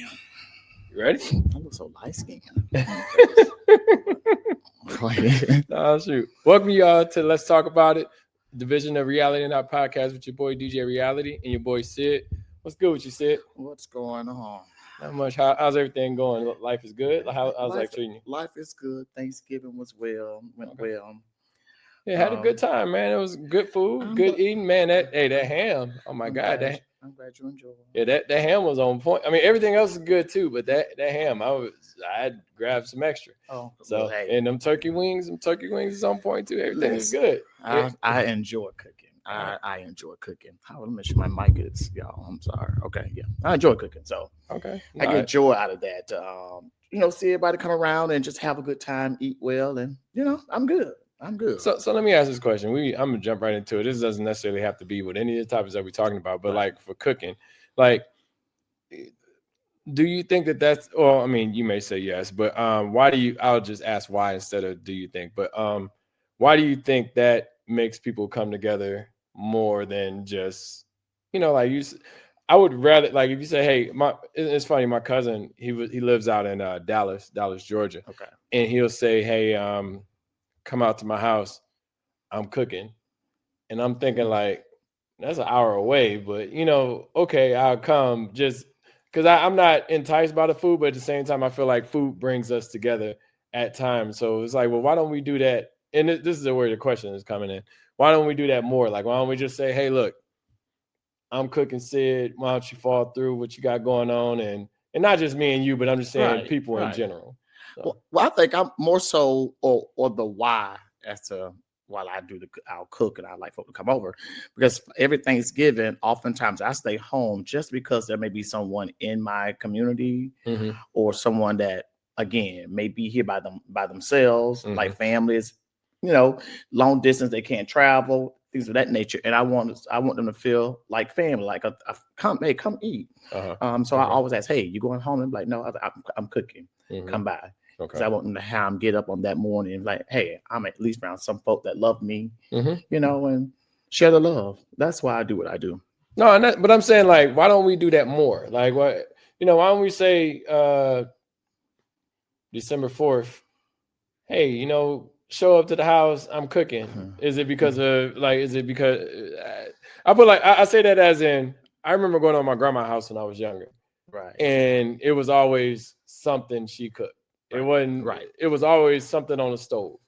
You ready? I look so light skinned. Oh, shoot. Welcome y'all to Let's Talk About It, Division of Reality in our podcast with your boy DJ Reality and your boy Sid. What's good with you, Sid? What's going on? Not much. How's everything going? Life is good? How's life treating you? Life is good. Thanksgiving was well. Went well. Yeah, had a good time, man. It was good food, good eating, man. That ham. Oh my God, I'm glad you enjoyed. Yeah, that ham was on point. I mean, everything else is good too, but that ham, I grabbed some extra. Oh, so well, hey. And them turkey wings is on point too. Everything is good. I enjoy cooking. I enjoy cooking. Let me make sure my mic is, y'all. I'm sorry. Okay, yeah, I enjoy cooking, so okay, I get joy out of that. See everybody come around and just have a good time, eat well, and I'm good. I'm good. So let me ask this question. I'm gonna jump right into it. This doesn't necessarily have to be with any of the topics that we're talking about, but like for cooking, like, do you think that's? Well, I mean, you may say yes, but why do you? I'll just ask why instead of do you think. But why do you think that makes people come together more than just, like you? I would rather, like, if you say, hey, it's funny. My cousin, he lives out in Dallas, Georgia. Okay. And he'll say, hey, come out to my house, I'm cooking. And I'm thinking, like, that's an hour away, but okay, I'll come, just because I'm not enticed by the food, but at the same time I feel like food brings us together at times. So it's like, well, why don't we do that? And this is where the question is coming in. Why don't we do that more? Like, why don't we just say, hey, look, I'm cooking, Sid, why don't you fall through what you got going on? And not just me and you, but I'm just saying people in general. So. Well, I think I'm more so, or the why as to while I'll cook and I like folk to come over, because every Thanksgiving, oftentimes I stay home just because there may be someone in my community or someone that, again, may be here by themselves, like families, long distance, they can't travel, things of that nature. And I want them to feel like family, like come eat. So I always ask, hey, you going home? I'm like, no, I'm cooking. Come by. Because I want them to have them get up on that morning and like, hey, I'm at least around some folk that love me, and share the love. That's why I do what I do. No, but I'm saying, like, why don't we do that more? Like, what, why don't we say December 4th, hey, show up to the house, I'm cooking. Is it because of, like, I put, like, I say that as in, I remember going to my grandma's house when I was younger. Right. And it was always something she cooked. It wasn't right. It was always something on the stove.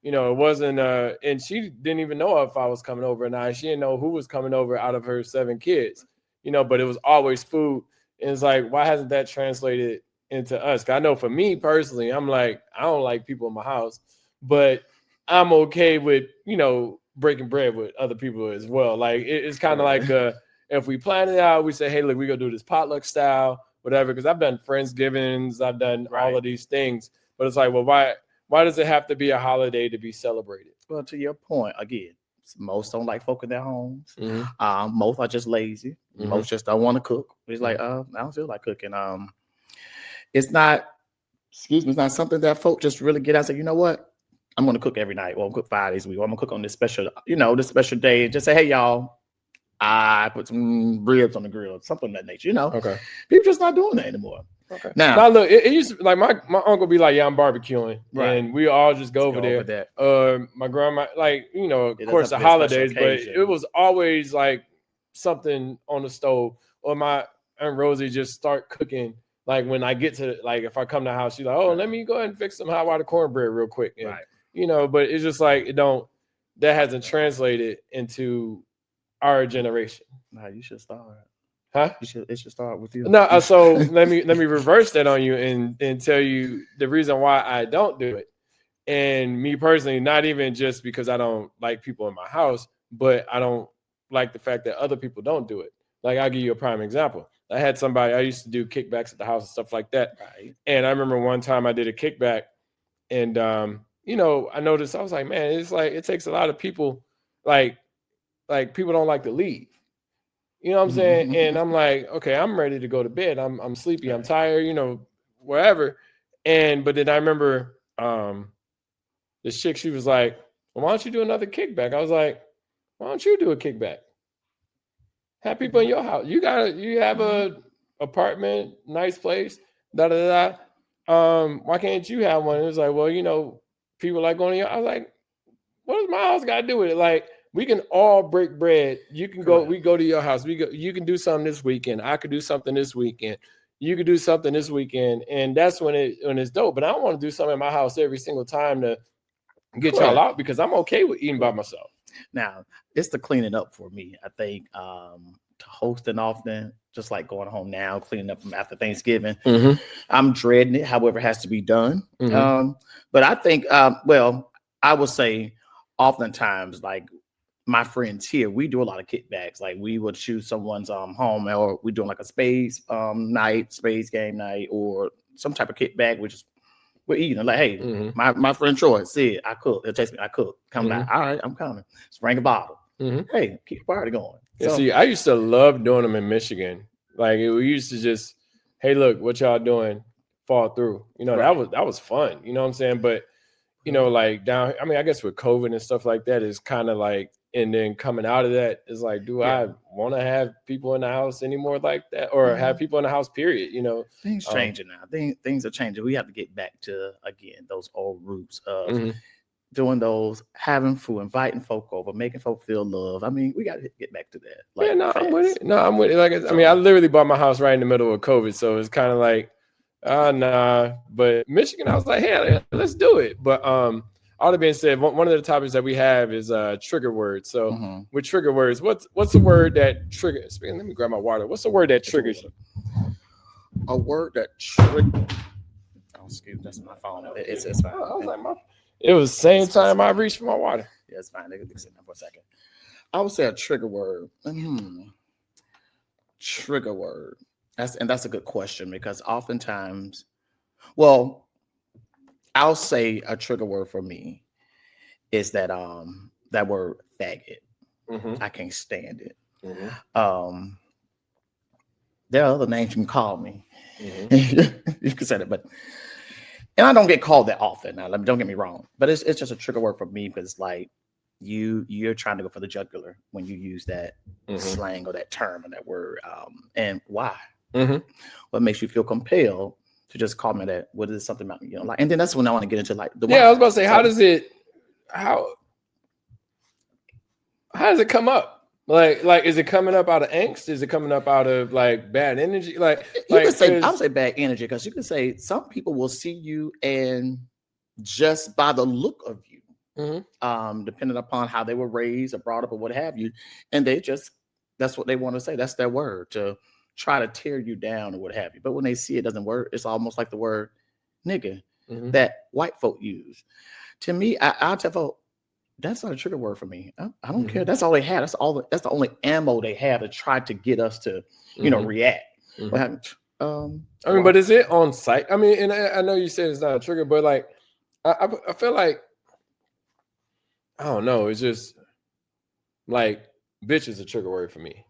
It wasn't and she didn't even know if I was coming over or not. She didn't know who was coming over out of her 7 kids, but it was always food. And it's like, why hasn't that translated into us? 'Cause I know for me personally, I'm like, I don't like people in my house, but I'm okay with, breaking bread with other people as well. Like, it's kind of like if we plan it out, we say, hey, look, we're gonna do this potluck style, whatever, because I've done Friendsgivings, I've done all of these things, but it's like, well, why does it have to be a holiday to be celebrated? Well, to your point, again, most don't like folk in their homes. Most are just lazy. Most just don't want to cook. It's like, I don't feel like cooking. It's not something that folk just really get out and say, you know what, I'm going to cook every night. Well, I'm cook 5 days a week. Or I'm going to cook on this special, this special day. Just say, hey, y'all, I put some ribs on the grill, something of that nature, Okay. People just not doing that anymore. Okay. Now look, it used to, like, my uncle be like, yeah, I'm barbecuing. Right. And we all just go over there. My grandma, like, of course the holidays, but it was always like something on the stove. Or my Aunt Rosie just start cooking. Like, when I get to, like, if I come to the house, she's like, oh, let me go ahead and fix some hot water cornbread real quick. And, but it's just like, that hasn't translated into our generation. Nah, you should start. Huh? It should start with you. No, so let me reverse that on you and tell you the reason why I don't do it. And me personally, not even just because I don't like people in my house, but I don't like the fact that other people don't do it. Like, I'll give you a prime example. I had somebody, I used to do kickbacks at the house and stuff like that. Right. And I remember one time I did a kickback, and I noticed, I was like, man, it's like, it takes a lot of people, like people don't like to leave. You know what I'm saying? And I'm like, okay, I'm ready to go to bed. I'm sleepy. I'm tired, wherever. But then I remember this chick, she was like, well, why don't you do another kickback? I was like, why don't you do a kickback? Have people in your house. You have a apartment, nice place, da da da. Why can't you have one? It was like, well, people like going to your. I was like, what does my house got to do with it? Like, we can all break bread. You can go. We go to your house. We go. You can do something this weekend. I could do something this weekend. You could do something this weekend, and that's when it's dope. But I don't want to do something in my house every single time to get y'all out because I'm okay with eating by myself. Now, it's the cleaning up for me. I think hosting often, just like going home now, cleaning up from after Thanksgiving. Mm-hmm. I'm dreading it. However, it has to be done. Mm-hmm. But I think, I would say oftentimes, like my friends here, we do a lot of kickbacks. Like we would choose someone's home, or we doing like a spades game night, or some type of kickback, which is we're eating. Like, hey, mm-hmm. my friend Troy said I cook. It takes me, I cook. Come mm-hmm. back. All right, I'm coming. Just bring a bottle. Mm-hmm. Hey, keep the party going. Yeah, see, I used to love doing them in Michigan. Like we used to just, hey, look, what y'all doing? Fall through. That was fun. You know what I'm saying? But like down, I mean, I guess with COVID and stuff like that, is kind of like, and then coming out of that is like, do I want to have people in the house anymore like that, or have people in the house? Period. Things changing now. Things are changing. We have to get back to again those old roots of doing those, having food, inviting folk over, making folk feel love. I mean, we got to get back to that. Like, I'm with it. I'm with it. Like, I mean, I literally bought my house right in the middle of COVID, so it's kind of like, nah. But Michigan, I was like, hey, let's do it. But all that being said, one of the topics that we have is trigger words. So with trigger words, what's the word that triggers? Let me grab my water. What's the word that triggers you? A word that triggers. Oh, excuse me, that's my phone. It's fine. I was like, it was the same time I reached for my water. Yeah, it's fine. They can sit down for a second. I would say a trigger word. Trigger word. That's a good question, because oftentimes, well, I'll say a trigger word for me is that word faggot. I can't stand it. There are other names you can call me. You can say that, but and I don't get called that often. Now, don't get me wrong, but it's just a trigger word for me, because it's like you're trying to go for the jugular when you use that slang or that term or that word. And why? What makes you feel compelled to just call me that? What is something about me? Like, and then that's when I want to get into like the I was about to say, how does it come up? Like, is it coming up out of angst? Is it coming up out of like bad energy? Like you can say, I would say bad energy, because you can say some people will see you and just by the look of you, depending upon how they were raised or brought up or what have you, and that's what they want to say. That's their word, to try to tear you down or what have you. But when they see it doesn't work, it's almost like the word nigga that white folk use. To me, I'll tell folk, that's not a trigger word for me. I don't care. That's all they have. That's the only ammo they have to try to get us to, react. What happened? I mean, but is it on site? I mean, and I know you said it's not a trigger, but like, I feel like, I don't know. It's just like, bitch is a trigger word for me.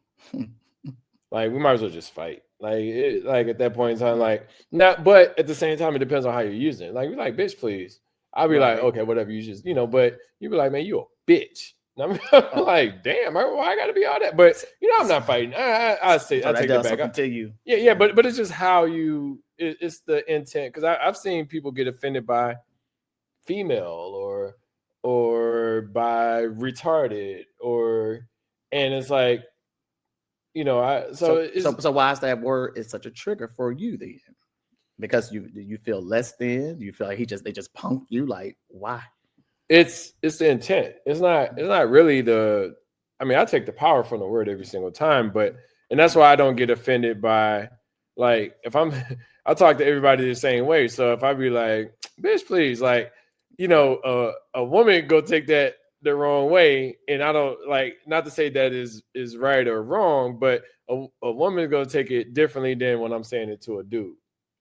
Like, we might as well just fight. Like at that point in time, like, not, but at the same time, it depends on how you're using it. Like, we like, bitch, please. I'll be like, okay, whatever you just, but you be like, man, you a bitch. And I'm like, damn, why I gotta be all that? But I'm not fighting. I take it back. I'll tell you. Yeah, but it's just how it's the intent. Because I've seen people get offended by female or by retarded and it's like, so why is that word is such a trigger for you then? Because you feel less than, you feel like they just punked you. Like, why? It's the intent. It's not really I take the power from the word every single time, and that's why I don't get offended by, like, if I talk to everybody the same way. So if I be like, bitch, please, like, a woman go take that the wrong way, and I don't, like, not to say that is right or wrong, but a woman go take it differently than when I'm saying it to a dude.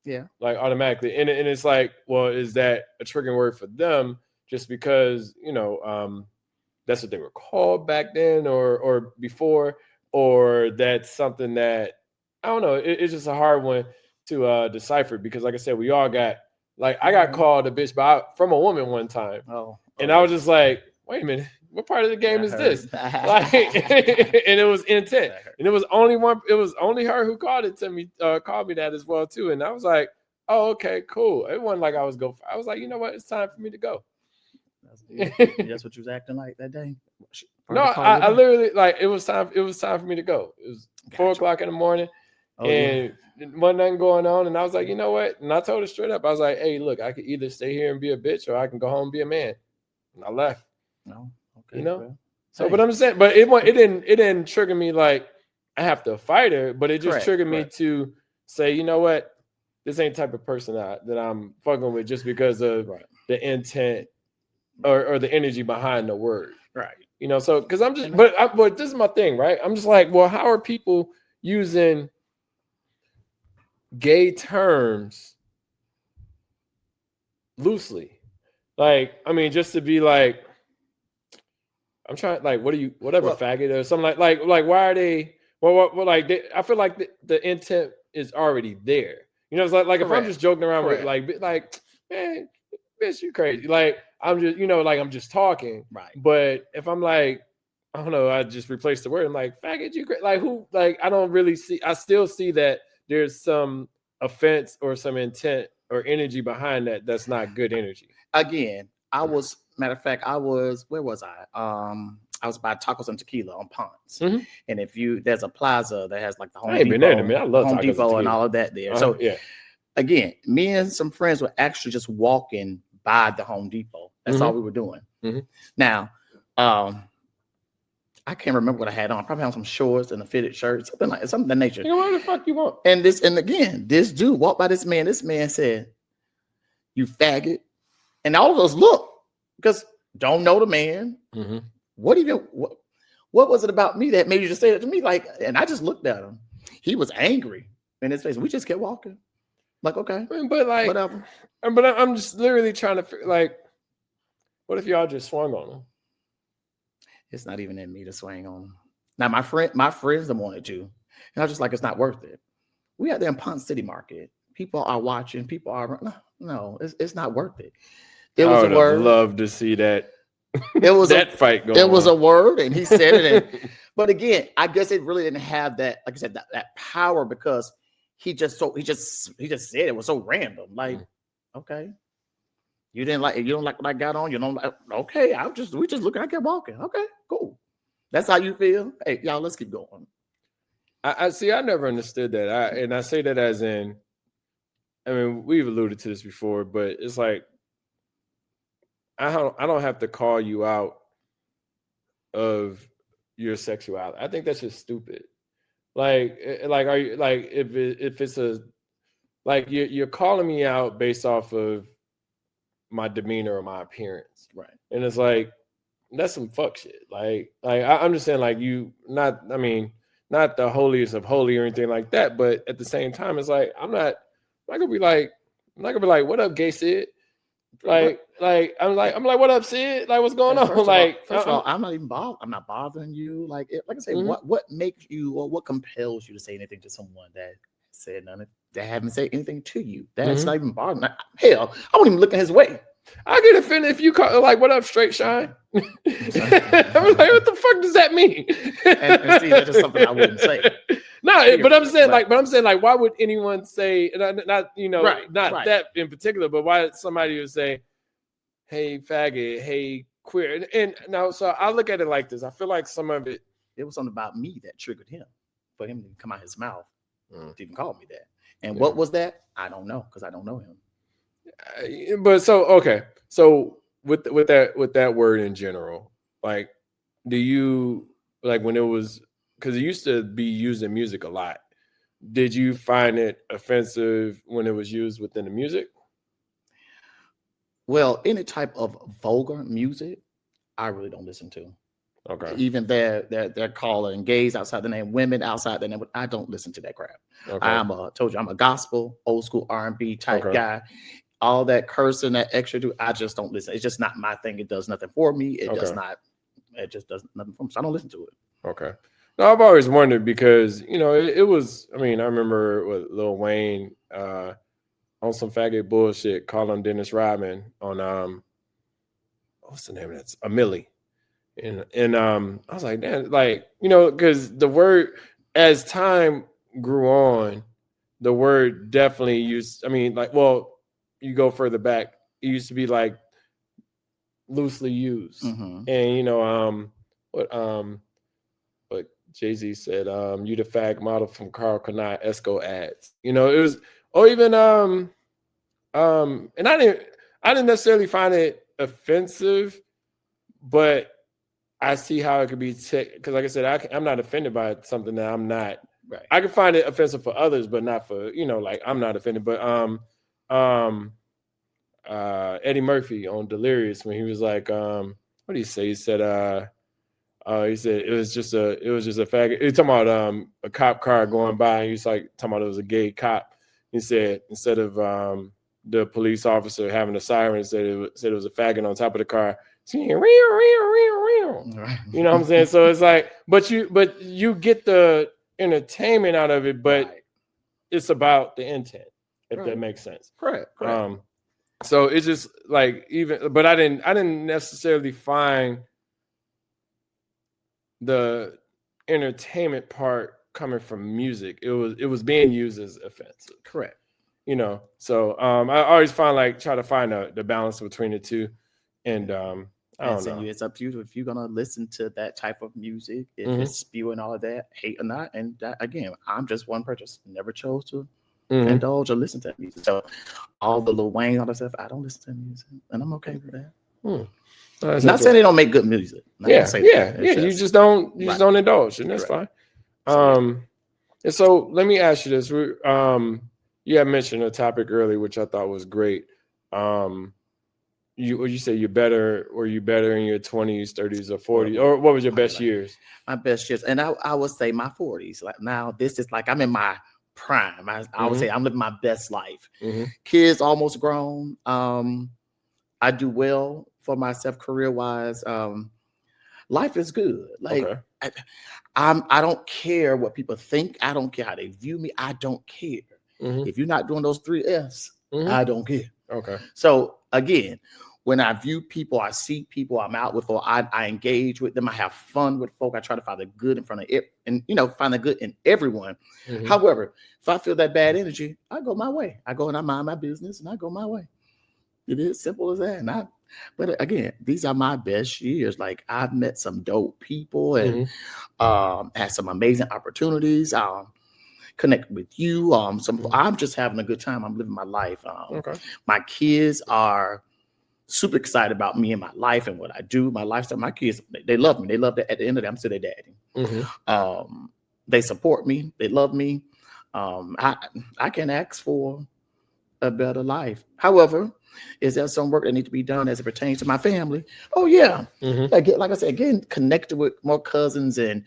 Yeah, like automatically, and it's like, well, is that a triggering word for them just because that's what they were called back then or before, or that's something that I don't know. It's just a hard one to decipher, because, like I said, we all got, like, I got called a bitch from a woman one time, and I was just like, wait a minute, what part of the game is this? Like, and it was intent. And it was only her who called it to me, called me that as well too. And I was like, oh, okay, cool. It wasn't like I was like, you know what? It's time for me to go. That's what you was acting like that day? No, I literally, like, it was time for me to go. It was 4 o'clock in the morning. And wasn't nothing going on. And I was like, you know what? And I told her straight up, I was like, hey, look, I could either stay here and be a bitch or I can go home and be a man. And I left. No. Okay. You know? Well, so, but I'm saying, but it didn't trigger me like I have to fight her, but it just triggered me to say, you know what? This ain't the type of person that I'm fucking with just because of the intent or the energy behind the word. Right. You know, so because I'm just, but this is my thing, right? I'm just like, well, how are people using gay terms loosely? Like, I mean, just to be like, I'm trying, like, faggot or something like why are they? Well, I feel like the intent is already there. You know, it's like if I'm just joking around with like, man, bitch, you crazy. Like, I'm just, like I'm just talking. Right. But if I'm like, I don't know, I just replaced the word. I'm like, faggot, you crazy. Like, who? Like, I don't really see. I still see that there's some offense or some intent or energy behind that. That's not good energy. Again, matter of fact, where was I? I was by Tacos and Tequila on Ponce. Mm-hmm. And there's a plaza that has like the Home Depot, I love Home Depot and all of that there. So again, me and some friends were actually just walking by the Home Depot. That's all we were doing. Mm-hmm. Now, I can't remember what I had on. Probably had some shorts and a fitted shirt, something of that nature. You know, what the fuck you want? And again, this dude walked by this man. This man said, "You faggot." And all of us look, because don't know the man. Mm-hmm. What was it about me that made you just say that to me? Like, and I just looked at him. He was angry in his face. We just kept walking. Like, okay, but like, whatever. But I'm just literally trying to figure, like, what if y'all just swung on him? It's not even in me to swing on him. Now, my friends that wanted to, and I was just like, it's not worth it. We out there in Ponce City Market. People are watching. People are no, it's not worth it. It was a word. Love to see that. It was that fight going. It was a word, and he said it. But again, I guess it really didn't have that, like I said, that power, because he just said it was so random. Like, okay, you don't like what I got on. You don't like. Okay, we just looking. I kept walking. Okay, cool. That's how you feel. Hey, y'all, let's keep going. I see. I never understood that. And I say that as in, I mean, we've alluded to this before, but it's like, I don't have to call you out of your sexuality. I think that's just stupid. Like are you, like, if it's a, like, you're calling me out based off of my demeanor or my appearance, right? And it's like, that's some fuck shit. Like I'm just saying, like, you not the holiest of holy or anything like that, but at the same time, it's like, I'm not gonna be like, what up, gay Sid? Like I'm like, what up, Sid? Like, what's going on? First of all, I'm not even bothered. I'm not bothering you. Like I say, what makes you, or what compels you to say anything to someone that said nothing, that haven't said anything to you? That's not even bothering. Hell, I won't even look in his way. I get offended if you call, like, what up, straight shine? I'm like, what the fuck does that mean? and see, that's just something I wouldn't say. No, but I'm saying, like, why would anyone say, not that in particular, but why somebody would say, hey, faggot, hey, queer? And now, so I look at it like this. I feel like some of it was something about me that triggered him, for him to come out his mouth to even call me that. And what was that? I don't know, because I don't know him. But so, okay, so with that word in general, like, do you, like, when it was, because it used to be used in music a lot, did you find it offensive when it was used within the music? Well, any type of vulgar music, I really don't listen to. Okay. Even they're calling gays outside the name, women outside the name. I don't listen to that crap. Okay. I'm a gospel, old school R&B type guy. All that cursing, that extra I just don't listen. It's just not my thing. It does nothing for me. It just does nothing for me. So I don't listen to it. Okay. No, I've always wondered, because, it was, I mean, I remember with Lil Wayne on some faggot bullshit, calling Dennis Rodman on what's the name of that? A Millie. And I was like, man, like, because the word, as time grew on, the word definitely used, I mean, like, well, you go further back, it used to be like loosely used. And what Jay-Z said, you the fag model from Carl Kanai Esco ads. It was, or even and I didn't necessarily find it offensive, but I see how it could be because, like I said, I'm not offended by something that I'm not. Right. I can find it offensive for others, but not for like I'm not offended. But Eddie Murphy on Delirious, when he was like, what did he say? He said it was just a faggot. He was talking about a cop car going by, and he was like talking about it was a gay cop. He said instead of the police officer having a siren, said it was a faggot on top of the car. Right. You know what I'm saying? So it's like, but you get the entertainment out of it, but it's about the intent, if that makes sense. Correct. So it's just like, but I didn't necessarily find the entertainment part coming from music. It was being used as offensive. Correct. So I always try to find the balance between the two. And I don't know. It's up to you if you're gonna listen to that type of music, if it's spewing all of that, hate or not. And that, again, I'm just one person, never chose to indulge or listen to that music. So all the Lil Wayne, all that stuff, I don't listen to music, and I'm okay with that. Not saying they don't make good music. You just don't indulge, and that's fine. And so let me ask you this: you had mentioned a topic earlier, which I thought was great. You say you're better in your 20s, 30s, or 40s, or what was your best years? My best years, and I would say my 40s. Like now, this is like I'm in my prime. I would say I'm living my best life. Kids almost grown. I do well for myself career wise. Life is good. Like I don't care what people think. I don't care how they view me. I don't care. If you're not doing those 3 F's, I don't care. Okay. So again, when I view people, I see people I'm out with, or I engage with them. I have fun with folk. I try to find the good in front of it, and find the good in everyone. However, if I feel that bad energy, I go my way. I go and I mind my business, and I go my way. It is simple as that. But again, these are my best years. Like I've met some dope people and had some amazing opportunities. Connect with you. I'm just having a good time. I'm living my life. My kids are super excited about me and my life and what I do, my lifestyle. My kids, they love me. They love that. At the end of the day, I'm still their daddy. They support me. They love me. I can ask for a better life. However, is there some work that needs to be done as it pertains to my family? Oh yeah. Like I said, again, connected with more cousins, and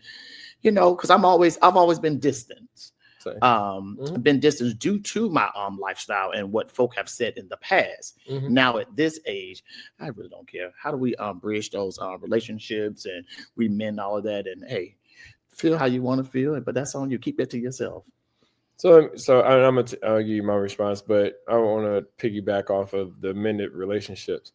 because I've always been distant. Been distanced due to my lifestyle and what folk have said in the past. Now at this age, I really don't care. How do we bridge those relationships, and we mend all of that? And hey, feel how you want to feel, but that's on you. Keep that to yourself. So I'm gonna give you my response, but I want to piggyback off of the mended relationships.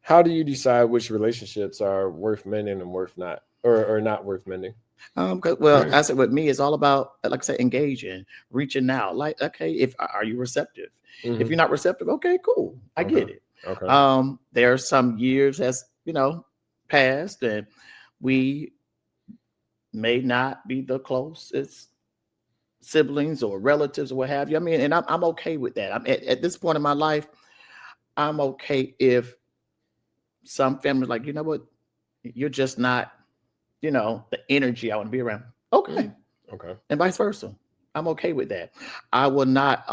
How do you decide which relationships are worth mending and worth not, or not worth mending? Well, I said with me, it's all about, like I said, engaging, reaching out. Like, okay, are you receptive? If you're not receptive, okay, cool, I get it. Okay. There are some years as passed, and we may not be the closest siblings or relatives or what have you. I mean, and I'm okay with that. I'm at this point in my life, I'm okay if some families like, what, you're just not, the energy I want to be around. Okay. And vice versa. I'm okay with that. I will not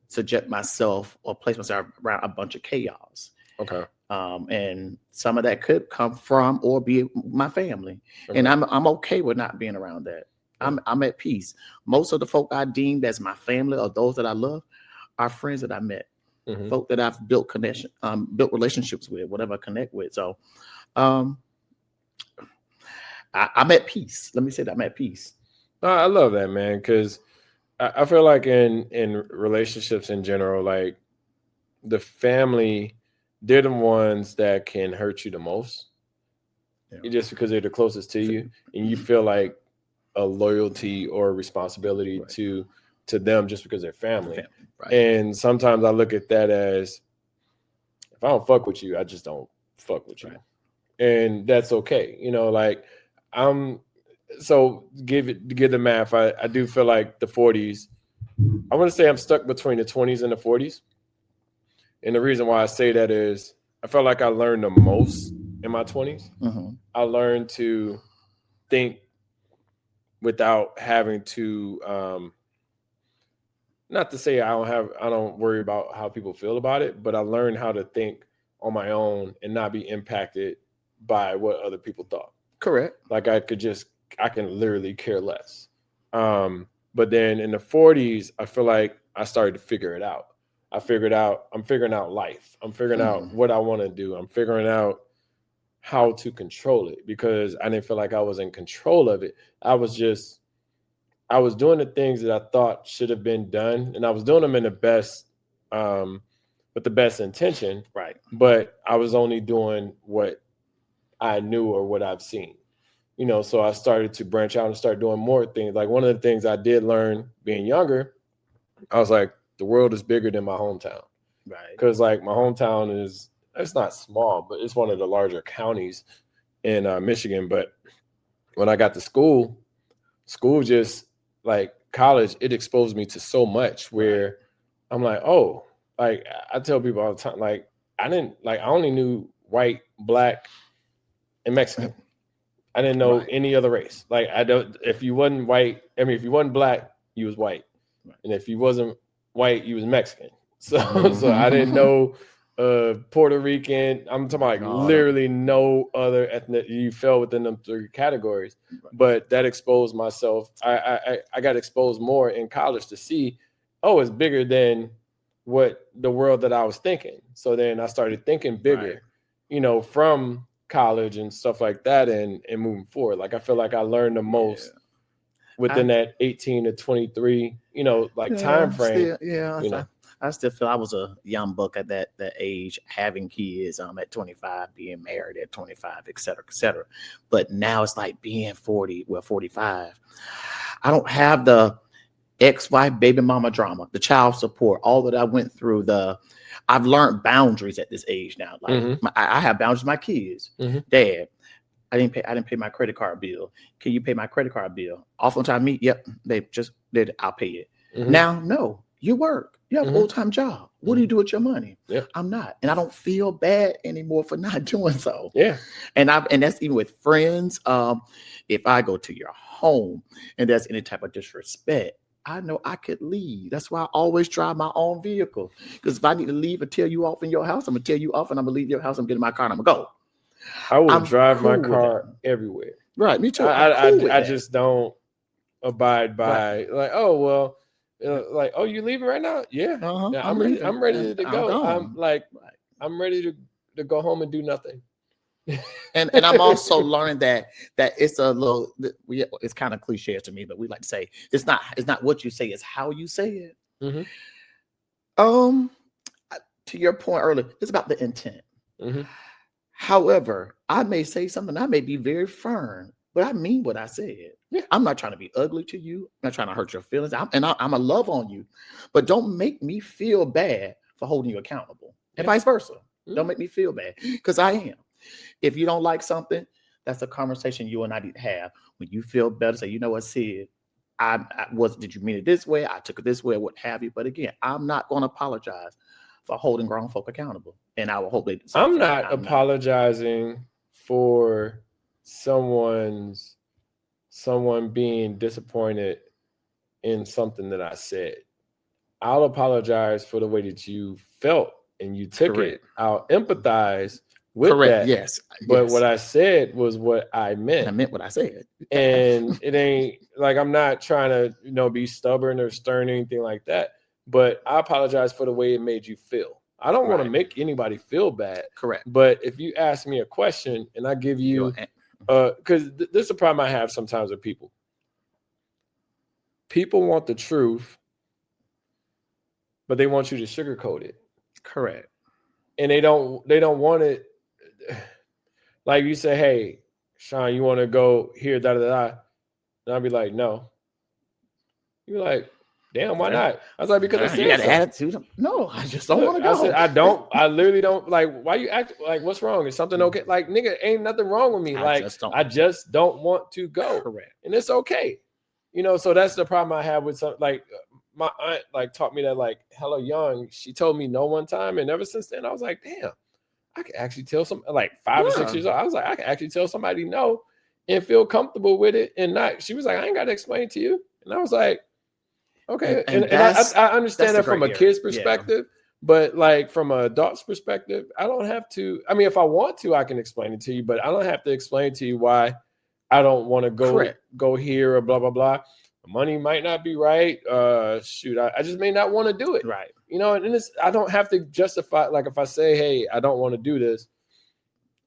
subject myself or place myself around a bunch of chaos. Okay. And some of that could come from or be my family. And I'm okay with not being around that. I'm at peace. Most of the folk I deemed as my family, or those that I love, are friends that I met. Folk that I've built relationships with, whatever I connect with. So I'm at peace. Let me say that I'm at peace. I love that, man, because I feel like in relationships in general, like the family, they're the ones that can hurt you the most. just because they're the closest to you, and you feel like a loyalty or a responsibility to them just because they're family. Right. And sometimes I look at that as, if I don't fuck with you, I just don't fuck with you. And that's okay. You know, like so give the math. I do feel like the 40s, I want to say I'm stuck between the 20s and the 40s. And the reason why I say that is I felt like I learned the most in my 20s. Mm-hmm. I learned to think without having to, not to say I don't worry about how people feel about it, but I learned how to think on my own and not be impacted by what other people thought. Correct. Like I can literally care less. But then in the 40s, I feel like I started to figure it out. I'm figuring out life. I'm figuring out what I want to do. I'm figuring out how to control it, because I didn't feel like I was in control of it. I was doing the things that I thought should have been done, and I was doing them in the best, with the best intention. Right. But I was only doing what I knew or what I've seen. You know, so I started to branch out and start doing more things. Like one of the things I did learn being younger, I was like, the world is bigger than my hometown. Right. Because like my hometown it's not small, but it's one of the larger counties in Michigan. But when I got to school just like college, it exposed me to so much where I'm like, oh, like I tell people all the time, like I only knew white, black, and Mexican. I didn't know any other race. Like if you wasn't white, if you wasn't black, you was white. Right. And if you wasn't white, you was Mexican. So I didn't know Puerto Rican. I'm talking about literally no other ethnic. You fell within them 3 categories. Right. But that exposed myself. I got exposed more in college to see, it's bigger than what the world that I was thinking. So then I started thinking bigger, from college and stuff like that, and moving forward. Like I feel like I learned the most within that 18 to 23, time frame. I still feel I was a young buck at that age, having kids at 25, being married at 25, et cetera. But now it's like being 45. I don't have the ex-wife, baby mama drama, the child support, all that I went through. I've learned boundaries at this age now. Like I have boundaries with my kids. Dad, I didn't pay my credit card bill. Can you pay my credit card bill? Oftentimes me, yep, babe, just did. I'll pay it. Now, no, you work. You have a full-time job. What do you do with your money? Yeah. I'm not. And I don't feel bad anymore for not doing so. Yeah. And that's even with friends. If I go to your home and there's any type of disrespect, I know I could leave. That's why I always drive my own vehicle. Because if I need to leave or tell you off in your house, I'm going to tell you off and I'm going to leave your house. I'm getting my car and I'm going to go. I will drive my car everywhere. Right. Me too. I just don't abide by like, oh, well, like, oh, you leaving right now? Yeah. Yeah, I'm ready to go. I'm ready to go home and do nothing. and I'm also learning that it's a little, it's kind of cliche to me, but we like to say it's not what you say, it's how you say it. To your point earlier, it's about the intent. However, I may say something, I may be very firm, but I mean what I said. Yeah. I'm not trying to be ugly to you. I'm not trying to hurt your feelings. I'm a love on you, but don't make me feel bad for holding you accountable, and vice versa. Don't make me feel bad, because I am. If you don't like something, that's a conversation you and I need to have. When you feel better, say, you know what, Sid, did you mean it this way? I took it this way, what have you. But again, I'm not going to apologize for holding grown folk accountable. And I will hope they. I'm not apologizing for someone being disappointed in something that I said. I'll apologize for the way that you felt and you took it. I'll empathize with that. Yes. But what I said was what I meant. I meant what I said. And it ain't like I'm not trying to, be stubborn or stern or anything like that. But I apologize for the way it made you feel. I don't want to make anybody feel bad. Correct. But if you ask me a question and I give you, because this is a problem I have sometimes with people. People want the truth, but they want you to sugarcoat it. Correct. And they don't want it. Like you say, hey, Sean, you want to go here, da da da? And I'll be like, no. You're like, damn, why not? I was like, because I said you got so. an attitude. No, I just don't want to go. I said, I literally don't. Like, why you act like, what's wrong? Is something okay? Like, nigga, ain't nothing wrong with me. I just don't want to go. Correct. And it's okay. So that's the problem I have with some, like, my aunt, like, taught me that, like, hella young. She told me no one time. And ever since then, I was like, damn, I can actually tell like 5 or 6 years old. I was like, I can actually tell somebody no and feel comfortable with it. And not, she was like, I ain't got to explain to you. And I was like, okay. And I understand that from a kid's perspective, but like from an adult's perspective, I don't have to. I mean, if I want to, I can explain it to you, but I don't have to explain to you why I don't want to go here or blah, blah, blah. The money might not be right. Shoot, I just may not want to do it. Right. And I don't have to justify, like if I say, hey, I don't want to do this,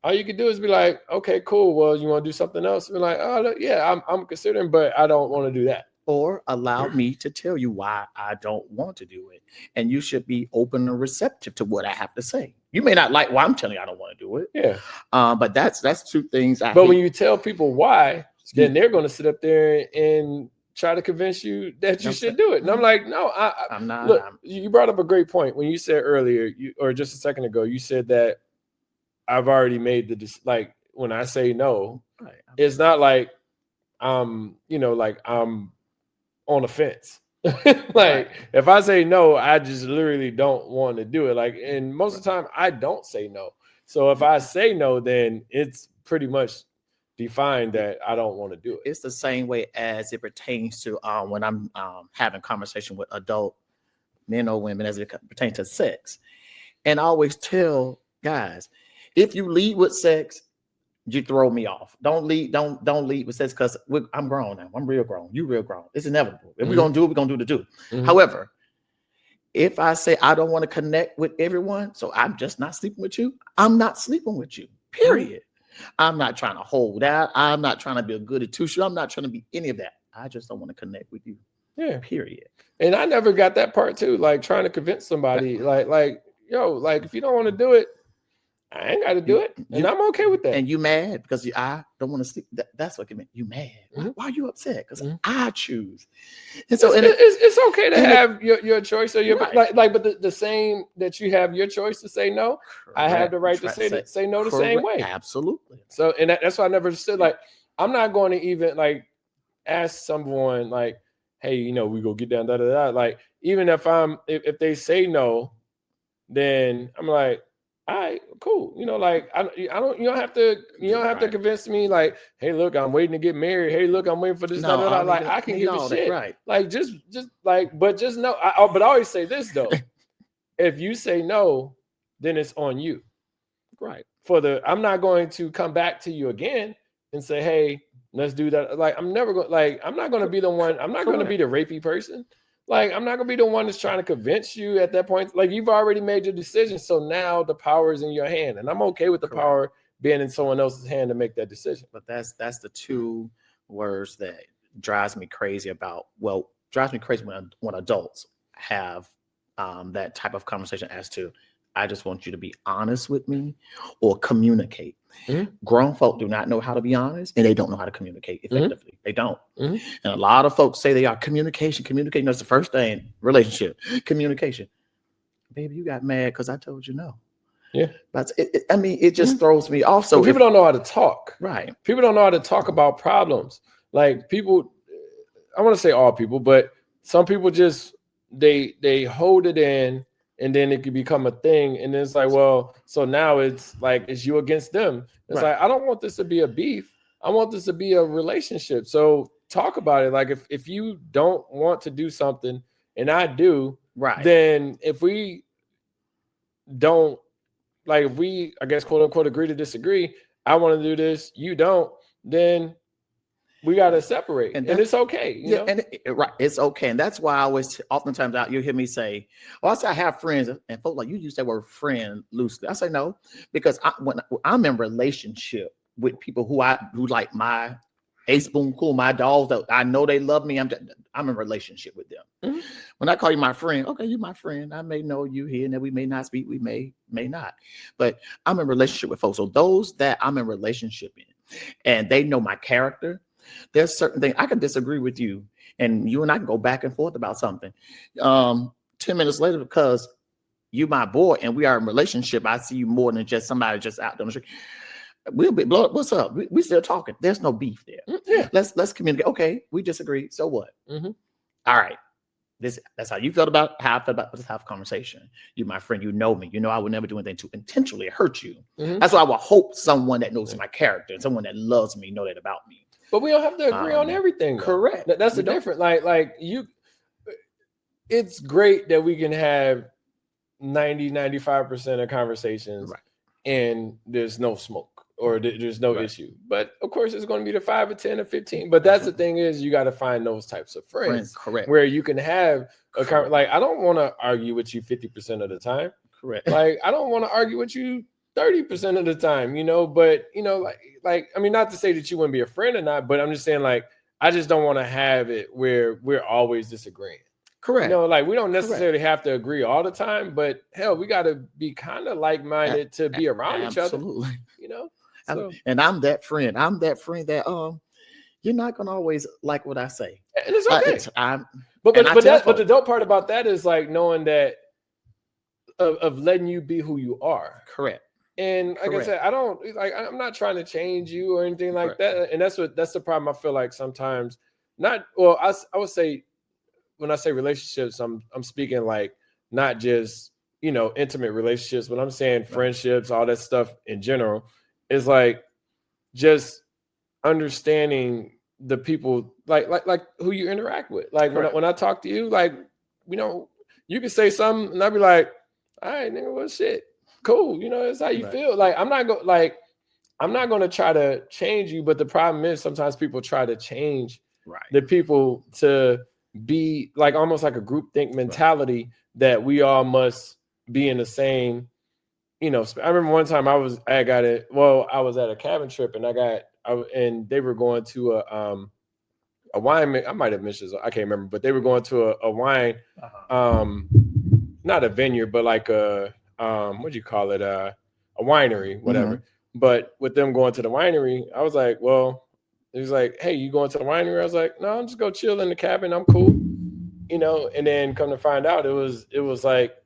all you can do is be like, okay, cool. Well, you want to do something else? Be like, oh, yeah, I'm considering, but I don't want to do that. Or allow me to tell you why I don't want to do it. And you should be open and receptive to what I have to say. You may not like why I'm telling you I don't want to do it. Yeah. But that's two things I hate. But when you tell people why, then they're going to sit up there and try to convince you that you should do it. And I'm like, no, I'm not. Look, you brought up a great point when you said earlier, or just a second ago, you said that I've already made like when I say no, right. It's not like like I'm on the fence. Like if I say no, I just literally don't want to do it. Like, and most of the time I don't say no. So if I say no, then it's pretty much defined that I don't want to do it. It's the same way as it pertains to when I'm having conversation with adult men or women as it pertains to sex. And I always tell guys, if you lead with sex, you throw me off. Don't lead with sex because I'm grown now. I'm real grown. You real grown. It's inevitable. If we're gonna do it, we're gonna do the do. Mm-hmm. However, if I say I don't want to connect with everyone, so I'm just not sleeping with you, I'm not sleeping with you. Period. Mm-hmm. I'm not trying to hold out. I'm not trying to be a goody two-shoe. I'm not trying to be any of that. I just don't want to connect with you. Yeah. Period. And I never got that part too. Like trying to convince somebody, like if you don't want to do it, I ain't got to do it, and I'm okay with that. And you mad because I don't want to sleep. That's what it meant. You mad? Mm-hmm. Why are you upset? Because I choose. And so it's okay to have your choice or your right. but the same that you have your choice to say no, correct. I have the right to say no the correct. Same way. Absolutely. So and that's why I never said like I'm not going to even like ask someone like, hey, we go get down da da da. Like even if they say no, then I'm like, all right, cool. Like I don't. You don't have to convince me. Like, hey, look, I'm waiting to get married. Hey, look, I'm waiting for this. No, like I can give a shit. Right. Like just like, but just know. But I always say this though: if you say no, then it's on you. Right. I'm not going to come back to you again and say, hey, let's do that. Like I'm never going. Like I'm not going to be the one. I'm not going to be the rapey person. Like, I'm not going to be the one that's trying to convince you at that point. Like, you've already made your decision. So now the power is in your hand. And I'm okay with the power being in someone else's hand to make that decision. But that's the two words that drives me crazy when adults have that type of conversation as to, I just want you to be honest with me or communicate. Mm-hmm. Grown folk do not know how to be honest and they don't know how to communicate effectively. Mm-hmm. They don't. Mm-hmm. And a lot of folks say they are communication. That's the first thing. Relationship, communication. Baby, you got mad because I told you no. Yeah. But it just throws me off. So people don't know how to talk. Right. People don't know how to talk about problems. Like people, I want to say all people, but some people just, they hold it in. And then it could become a thing. And then it's like, well, so now it's like, it's you against them. It's like, I don't want this to be a beef. I want this to be a relationship. So talk about it. Like if you don't want to do something and I do, then if we don't, like if we, I guess, quote unquote, agree to disagree, I want to do this, you don't, then we got to separate, and it's okay. You know? And it's okay. And that's why I always, oftentimes you hear me say, I say I have friends, and folks like you use that word friend loosely. I say no, because when I'm in relationship with people who like my ace boom cool, my dogs that I know they love me, I'm in relationship with them. Mm-hmm. When I call you my friend, okay, you my friend. I may know you here and that we may not speak, we may not, but I'm in relationship with folks. So those that I'm in relationship in, and they know my character, there's certain things I can disagree with you, and you and I can go back and forth about something. 10 minutes later, because you my boy and we are in a relationship, I see you more than just somebody just out there on the street. We'll be blow up. What's up? We still talking. There's no beef there. Yeah. Let's communicate. Okay, we disagree. So what? Mm-hmm. All right. That's how you felt about how I felt about this half conversation. You, my friend, you know me. You know I would never do anything to intentionally hurt you. Mm-hmm. That's why I would hope someone that knows my character and someone that loves me know that about me. But we don't have to agree on everything. Though. Correct. That's the difference. Like you, it's great that we can have 95% of conversations and there's no smoke or there's no issue. But of course, it's going to be the 5 or 10 or 15. But that's the thing is you got to find those types of friends. Correct. Where you can have a like, I don't want to argue with you 50% of the time. Correct. Like, I don't want to argue with you 30% of the time, but like, I mean, not to say that you wouldn't be a friend or not, but I'm just saying like, I just don't want to have it where we're always disagreeing. Correct. Like we don't necessarily have to agree all the time, but hell, we got to be kind of like-minded to be around each other. Absolutely. So. And I'm that friend. I'm that friend that you're not gonna always like what I say. And it's okay. But the dope part about that is like knowing that of letting you be who you are. Correct. And like I said, I'm not trying to change you or anything like that. And that's the problem. I feel like sometimes I would say when I say relationships, I'm speaking like not just, intimate relationships, but I'm saying friendships, all that stuff in general is like just understanding the people like who you interact with. Like when I talk to you, like, you can say something and I'll be like, all right, nigga, well, shit. Cool. It's how you feel. Like, I'm not going to try to change you. But the problem is sometimes people try to change the people to be like almost like a group think mentality that we all must be in the same, I remember one time I was at a cabin trip and they were going to a wine. I might have mentioned, I can't remember, but they were going to a wine, not a vineyard, but like a, what do you call it? A winery, whatever. Mm-hmm. But with them going to the winery, I was like, well, he was like, hey, you going to the winery? I was like, no, I'm just go chill in the cabin. I'm cool. And then come to find out it was like,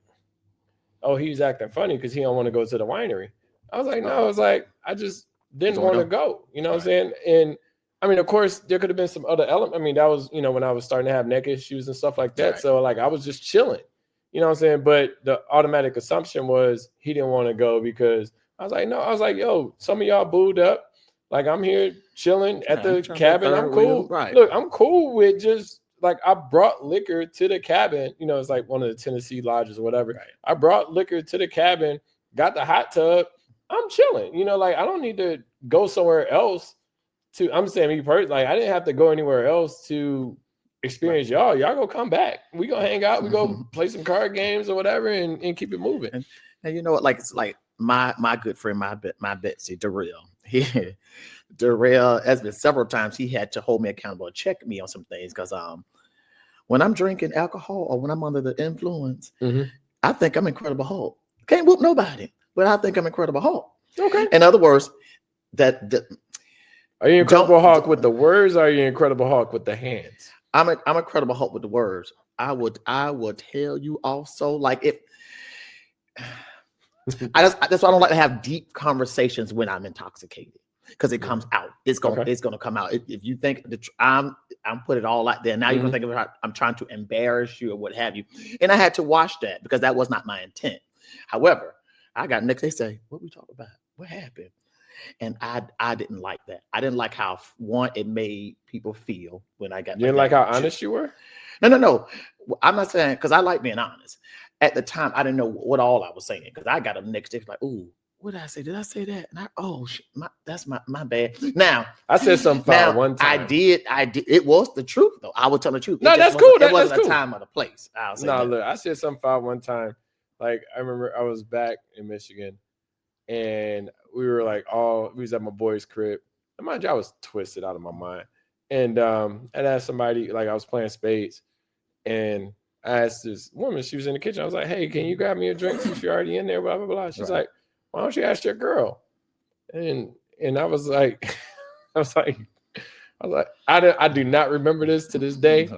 oh, he's acting funny because he don't want to go to the winery. I was like, no, I was like, I just didn't want to go. You know what I'm saying? And I mean, of course, there could have been some other element. I mean, that was, when I was starting to have neck issues and stuff like that. Right. So like, I was just chilling. You know what I'm saying? But the automatic assumption was he didn't want to go because I was like, no, I was like, yo, some of y'all booed up. Like, I'm here chilling at the cabin. I'm cool. Right. Look, I'm cool with just like, I brought liquor to the cabin. It's like one of the Tennessee lodges or whatever. Right. I brought liquor to the cabin, got the hot tub. I'm chilling. Like, I don't need to go somewhere else I'm saying me personally, like, I didn't have to go anywhere else to experience y'all go come back. We go hang out, we go play some card games or whatever and keep it moving. And you know what, like, it's like my good friend, my Betsy Darrell. Darrell has been several times he had to hold me accountable, check me on some things because when I'm drinking alcohol or when I'm under the influence, I think I'm Incredible Hulk. Can't whoop nobody, but I think I'm Incredible Hulk. Okay. In other words, are you Incredible Hulk with the words or are you Incredible Hulk with the hands? I'm Incredible Hulk with the words. I would tell you also, like, if that's why I don't like to have deep conversations when I'm intoxicated because it comes out. It's gonna come out. If you think I'm put it all out there, now you're gonna think about I'm trying to embarrass you or what have you. And I had to watch that because that was not my intent. However, I got next. They say, "What we talk about? What happened?" And I didn't like that. I didn't like how it made people feel when I got. You didn't like how honest you were? No. I'm not saying because I like being honest. At the time, I didn't know what all I was saying because I got up next day like, "Ooh, what did I say? Did I say that?" And that's my bad. Now I said something foul one time. I did. It was the truth though. I would tell the truth. No, that's cool. It wasn't a time or the place. Look, I said something foul one time. Like I remember I was back in Michigan. And we were like, we was at my boy's crib. And mind you, I was twisted out of my mind. And I asked somebody, like I was playing spades. And I asked this woman, she was in the kitchen. I was like, hey, can you grab me a drink since you're already in there? Blah, blah, blah. She's like, why don't you ask your girl? And I was like, was like, I do not remember this to this day,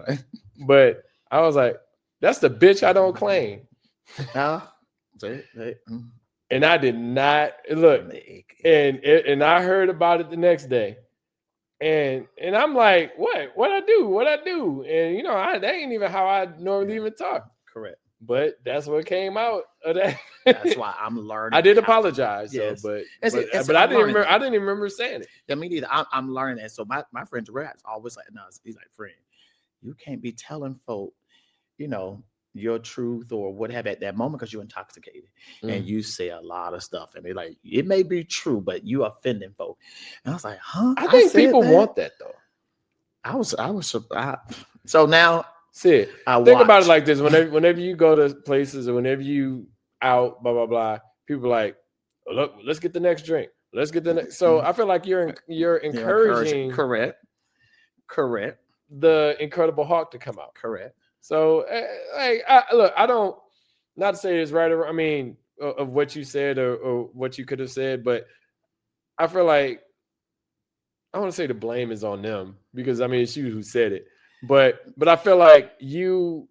but I was like, that's the bitch I don't claim. And I did not look, and I heard about it the next day, and I'm like, what I do, and that ain't even how I normally even talk. Correct. But that's what came out of that. That's why I'm learning. I did apologize, yes. but I didn't remember. I didn't even remember saying it. Yeah, me neither. I'm learning that. So my friend Jarrett's always like, no, he's like, friend, you can't be telling folk, your truth or what have at that moment because you're intoxicated and you say a lot of stuff and they're like, it may be true, but you offending folk. And I was like, huh? I think people want that though. I was so now think about it like this: whenever you go to places or whenever you out, blah blah blah, people are like, oh, look, let's get the next drink. Let's get the next. So I feel like you're encouraging. Correct. The Incredible Hulk to come out. Correct. So, I don't, not to say it's right or I mean, of what you said or what you could have said, but I feel like I want to say the blame is on them because I mean it's you who said it, but I feel like you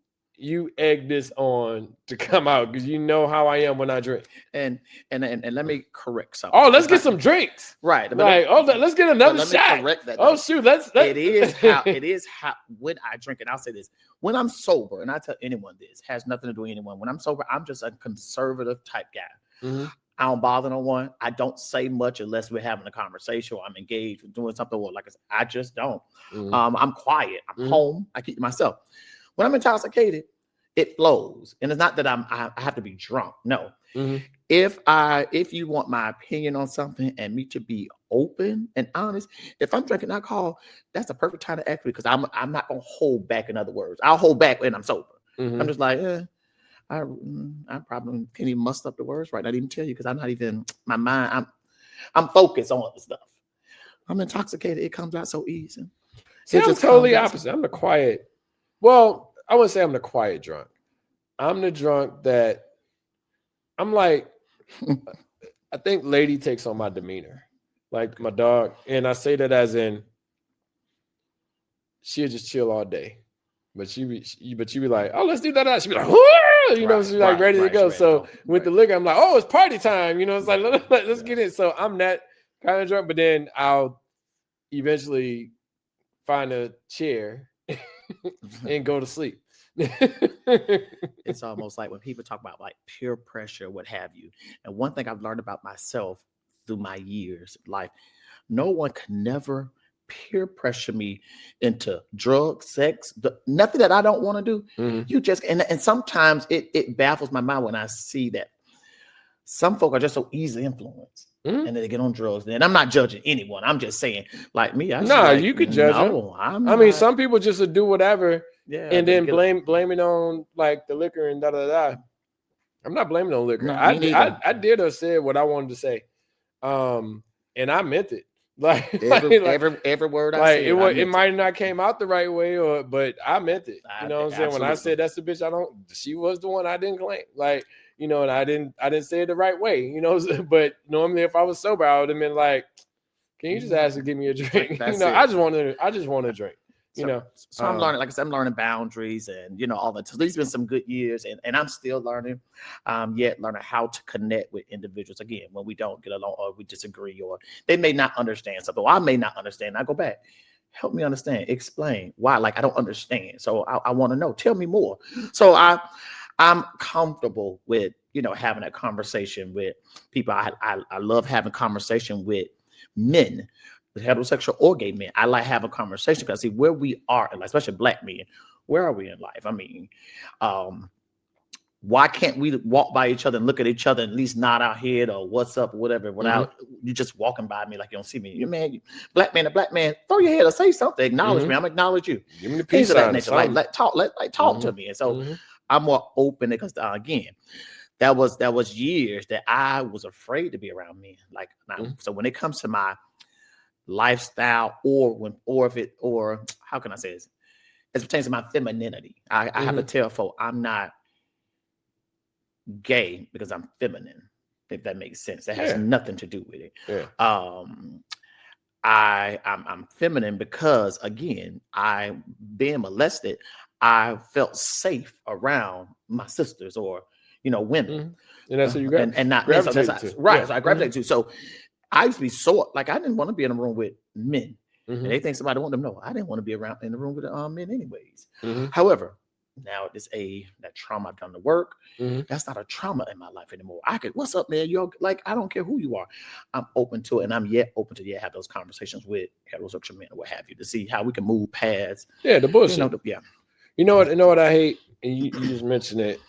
egg this on to come out because you know how I am when I drink. And let me correct something. Oh, let's get some drinks. Right. Let's get another shot. Correct that. Oh shoot, let's it is how when I drink, and I'll say this. When I'm sober, and I tell anyone this, has nothing to do with anyone. When I'm sober, I'm just a conservative type guy. Mm-hmm. I don't bother no one. I don't say much unless we're having a conversation or I'm engaged with doing something. Or like I said, I just don't. Mm-hmm. I'm quiet. I'm home. I keep to myself. When I'm intoxicated, it flows. And it's not that I have to be drunk. No. Mm-hmm. If you want my opinion on something and me to be open and honest, if I'm drinking alcohol, that's the perfect time to act because I'm not gonna hold back. In other words, I'll hold back when I'm sober. Mm-hmm. I'm just like, I probably can't even muster up the words right. Not even tell you because I'm not even my mind. I'm focused on the stuff. I'm intoxicated. It comes out so easy. See, I'm totally opposite. I'm the quiet. Well, I wouldn't say I'm the quiet drunk. I'm the drunk that I'm like, I think Lady takes on my demeanor, like my dog. And I say that as in, she'll just chill all day. But she be like, oh, let's do that. She'd be like, whoo! She's like ready to go. So with the liquor, I'm like, oh, it's party time. It's like, let's get in. So I'm that kind of drunk, but then I'll eventually find a chair and go to sleep. It's almost like when people talk about like peer pressure, what have you. And one thing I've learned about myself through my years of life, no one can never peer pressure me into drugs, sex, nothing that I don't want to do. Mm-hmm. You just and sometimes it baffles my mind when I see that some folk are just so easily influenced. Mm-hmm. And then they get on drugs. And I'm not judging anyone. I'm just saying, like me. You could judge them. I mean, some people just would do whatever, and then blame it on like the liquor and da da da. I'm not blaming on liquor. No, I did or said what I wanted to say, and I meant it. Like every word I said. It might not came out the right way, but I meant it. You know what I'm saying? When I said that's the bitch she was the one I didn't claim. Like, and I didn't say it the right way, but normally if I was sober, I would have been like, can you just ask to give me a drink? I just want to drink. So I'm learning, like I said, I'm learning boundaries and all that. So these have been some good years, and I'm still learning, yet learning how to connect with individuals again when we don't get along or we disagree or they may not understand something. Or I may not understand. I go back, help me understand, explain why. Like I don't understand, so I want to know. Tell me more. So I'm comfortable with having a conversation with people. I love having conversation with men. Heterosexual or gay men. I like having a conversation because I see where we are, especially Black men. Where are we in life? I mean, why can't we walk by each other and look at each other and at least nod our head or what's up or whatever without you just walking by me like you don't see me? You black man, throw your head or say something. Acknowledge me. I'm acknowledge you. Give me the peace sign. Like talk to me. And so I'm more open because again, that was years that I was afraid to be around men. Like so when it comes to my lifestyle or how can I say this? As it pertains to my femininity, I have to tell folk I'm not gay because I'm feminine, if that makes sense. That has nothing to do with it. Yeah. I'm feminine because, again, I being molested, I felt safe around my sisters or women, and that's what you got. and not men. So Gravitate to. right. Yeah. So I gravitate to. So I used to be so like I didn't want to be in a room with men, and they think somebody want them. No, I didn't want to be around in the room with men anyways. However, now at this age, that trauma I've done the work, that's not a trauma in my life anymore. I could, what's up, man? You're like, I don't care who you are. I'm open to it, and I'm yet open to have those conversations with heterosexual men or what have you to see how we can move past. Yeah, the bullshit. You know what I hate, and you just mentioned it.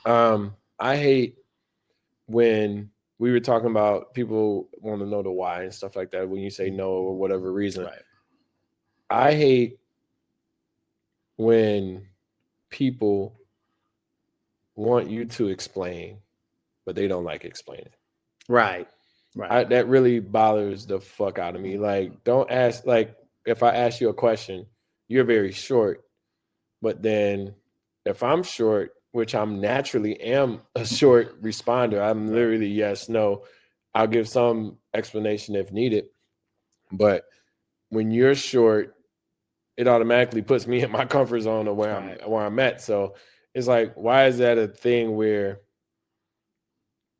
I hate when we were talking about people want to know the why and stuff like that. When you say no or whatever reason, right. I hate when people want you to explain, but they don't like explaining. Right. That really bothers the fuck out of me. Like, don't ask. Like, if I ask you a question, you're very short, but then if I'm short, which I'm naturally am a short responder, I'm literally yes, no. I'll give some explanation if needed, but when you're short, it automatically puts me in my comfort zone of where I'm at. So it's like, why is that a thing where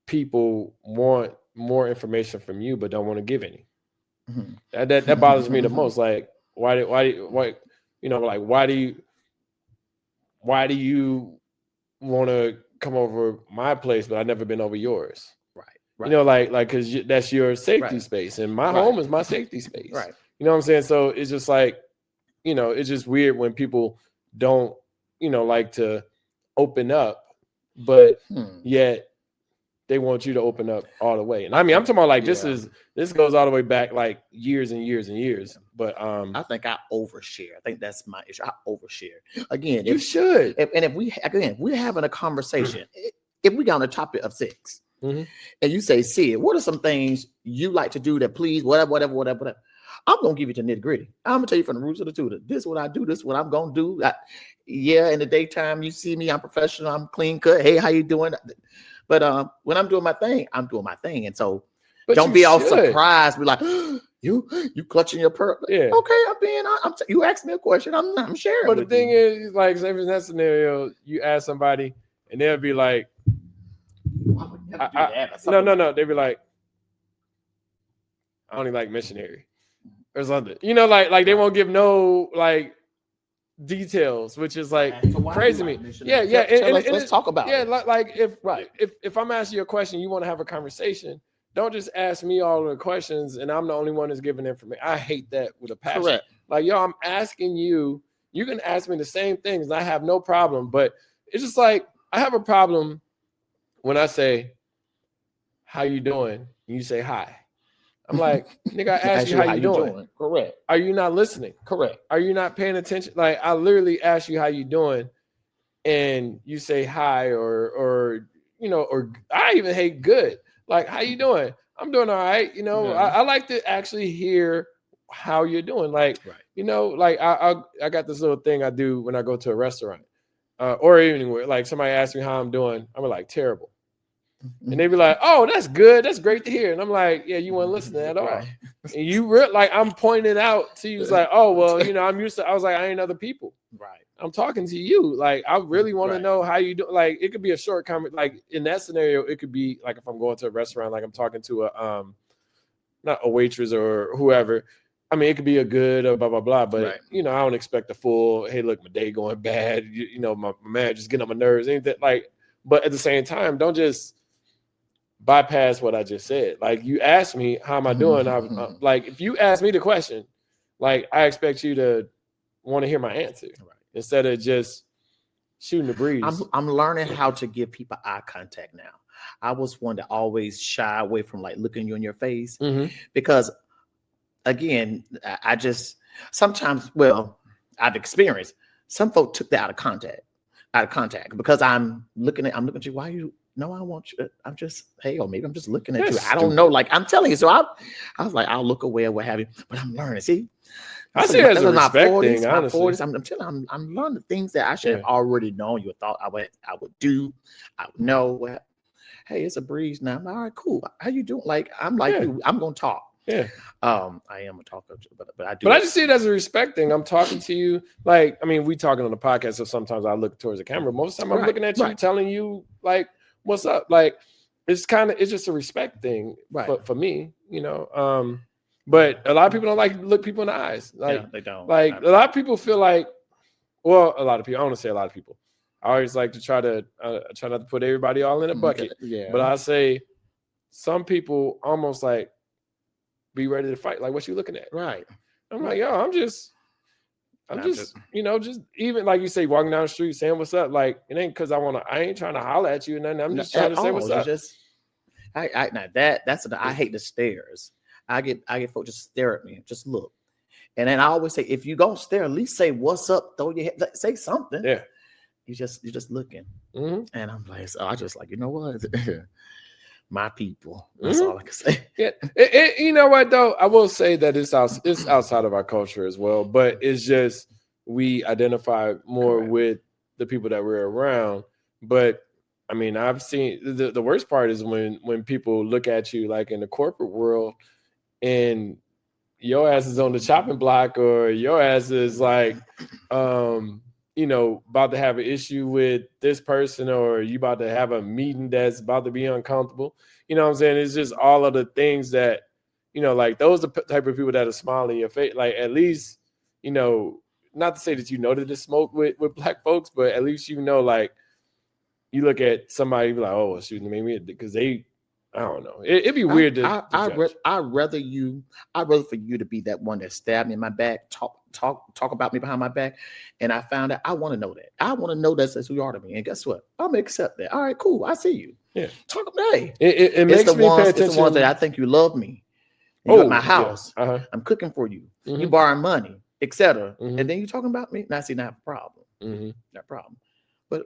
people want more information from you but don't want to give any? That bothers me the most. Like, why do you want to come over my place but I've never been over yours? Right. Because that's your safety space, and my home is my safety space. Right. You know what I'm saying? So it's just like, it's just weird when people don't, like to open up, but yet they want you to open up all the way. And I mean, I'm talking about like this goes all the way back like years and years and years. But I think I overshare. I think that's my issue. I overshare. Again, you should. If we're having a conversation, if we got on the topic of sex, and you say, Sid, what are some things you like to do that please, whatever. I'm gonna give you the nitty gritty. I'm gonna tell you from the roots of the tutor. This is what I do. This is what I'm gonna do. In the daytime, you see me. I'm professional. I'm clean cut. Hey, how you doing? But when I'm doing my thing, I'm doing my thing. And so, don't be all surprised. Be like, you clutching your pearl. Yeah. Okay, you asked me a question. I'm sharing. But the thing is, like, say in that scenario, you ask somebody, and they'll be like, no. They'd be like, I only like missionary or something. Like they won't give no like details, which is like crazy to me. Yeah. Let's talk about it. Like if I'm asking you a question, you want to have a conversation. Don't just ask me all the questions and I'm the only one that's giving information. I hate that with a passion. Correct. Like, yo, I'm asking you. You can ask me the same things, and I have no problem. But it's just like I have a problem when I say, "How you doing?" and you say hi. I'm like, nigga, I asked you how you doing. Correct. Are you not listening? Correct. Are you not paying attention? Like, I literally asked you how you doing, and you say hi, or I even hate good. Like, how you doing? I'm doing all right. I like to actually hear how you're doing. Like, like I got this little thing I do when I go to a restaurant, or anywhere. Like somebody asks me how I'm doing, I'm like, terrible. And they be like, "Oh, that's good. That's great to hear." And I'm like, "Yeah, you weren't listening at all." Right. And you like, I'm pointing out to you. It's like, "Oh, well, I'm used to." I was like, "I ain't other people." Right. I'm talking to you. Like, I really want to know how you do. Like, it could be a short comment. Like in that scenario, it could be like if I'm going to a restaurant, like I'm talking to a not a waitress or whoever. I mean, it could be a good or blah blah blah. But I don't expect a full. Hey, look, my day going bad. My manager's getting on my nerves. Anything like. But at the same time, don't just bypass what I just said. Like, you asked me how am I doing. I'm like, if you ask me the question, like, I expect you to want to hear my answer instead of just shooting the breeze. I'm learning how to give people eye contact now. I was one to always shy away from like looking you in your face because, again, I just sometimes, I've experienced some folks took that out of contact because I'm looking at you. Why you? No, I want you. I'm just, or maybe I'm just looking at you. I don't know. Like, I'm telling you. So I was like, I'll look away or what have you. But I'm learning. See, I see it as a respect thing. Honestly, 40s, I'm telling you, I'm learning things that I should have already known. You thought I would do. I would know. Hey, it's a breeze now. I'm like, all right, cool. How you doing? Like, I'm like you. I'm gonna talk. Yeah. I am a talker, but I do. But I just see it as a respect thing. I'm talking to you. Like, I mean, we talking on the podcast, so sometimes I look towards the camera. Most of the time I'm looking at you, telling you, like, what's up? Like, it's just a respect thing for me, you know. But a lot of people don't like to look people in the eyes. Like, they don't. Like, a lot of people feel like, well, a lot of people, I want to say a lot of people. I always like to try not to put everybody all in a bucket. Yeah. But I say some people almost like be ready to fight. Like, what you looking at? Right. I'm like, yo, I'm just, you know, just even like you say, walking down the street saying what's up. Like, it ain't because I ain't trying to holler at you and nothing. I'm just trying to say what's up. I hate the stares. I get folks just stare at me, just look. And then I always say, if you gonna stare, at least say what's up, throw your head, say something. Yeah. You're just looking. Mm-hmm. And I'm like, so I just like, you know what? My people. That's all I can say. Yeah. You know what though? I will say that it's outside of our culture as well, but it's just we identify more with the people that we're around. But I mean, I've seen the worst part is when people look at you like in the corporate world and your ass is on the chopping block or your ass is like you know, about to have an issue with this person or you about to have a meeting that's about to be uncomfortable. You know what I'm saying? It's just all of the things that, you know, like those are the type of people that are smiling in your face. Like at least, you know, not to say that you know that it's smoke with black folks, but at least you know, like you look at somebody be like, oh, well, shoot, maybe because they, I don't know. It'd be weird to judge. I'd rather for you to be that one that stabbed me in my back, talk about me behind my back, and I found out I want to know that. I want to know that's who you are to me. And guess what? I'm gonna accept that. All right, cool. I see you. Yeah. Talk about it. It makes me pay attention. It's the ones that I think you love me. You at my house. Yeah. Uh-huh. I'm cooking for you. You borrowing money, etc. Mm-hmm. And then you talking about me. Now see, not a problem. Mm-hmm. Not a problem. But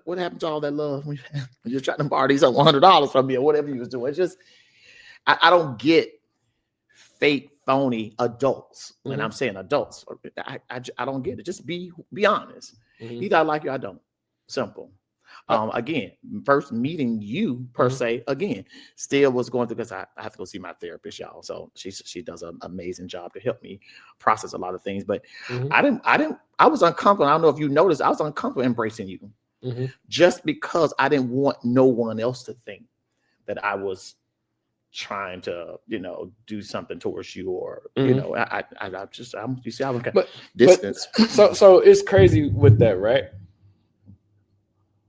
what happened to all that love when you're trying to borrow these $100 from me or whatever you was doing? It's just I don't get fake, phony adults, and I'm saying adults. I don't get it. Just be honest. Either I like you, I don't. Simple. Again, first meeting you per se, again, still was going through because I have to go see my therapist, y'all. So she does an amazing job to help me process a lot of things. But I was uncomfortable. I don't know if you noticed, I was uncomfortable embracing you. Just because I didn't want no one else to think that I was trying to, you know, do something towards you or, you know, I was kind of distance. So it's crazy with that, right?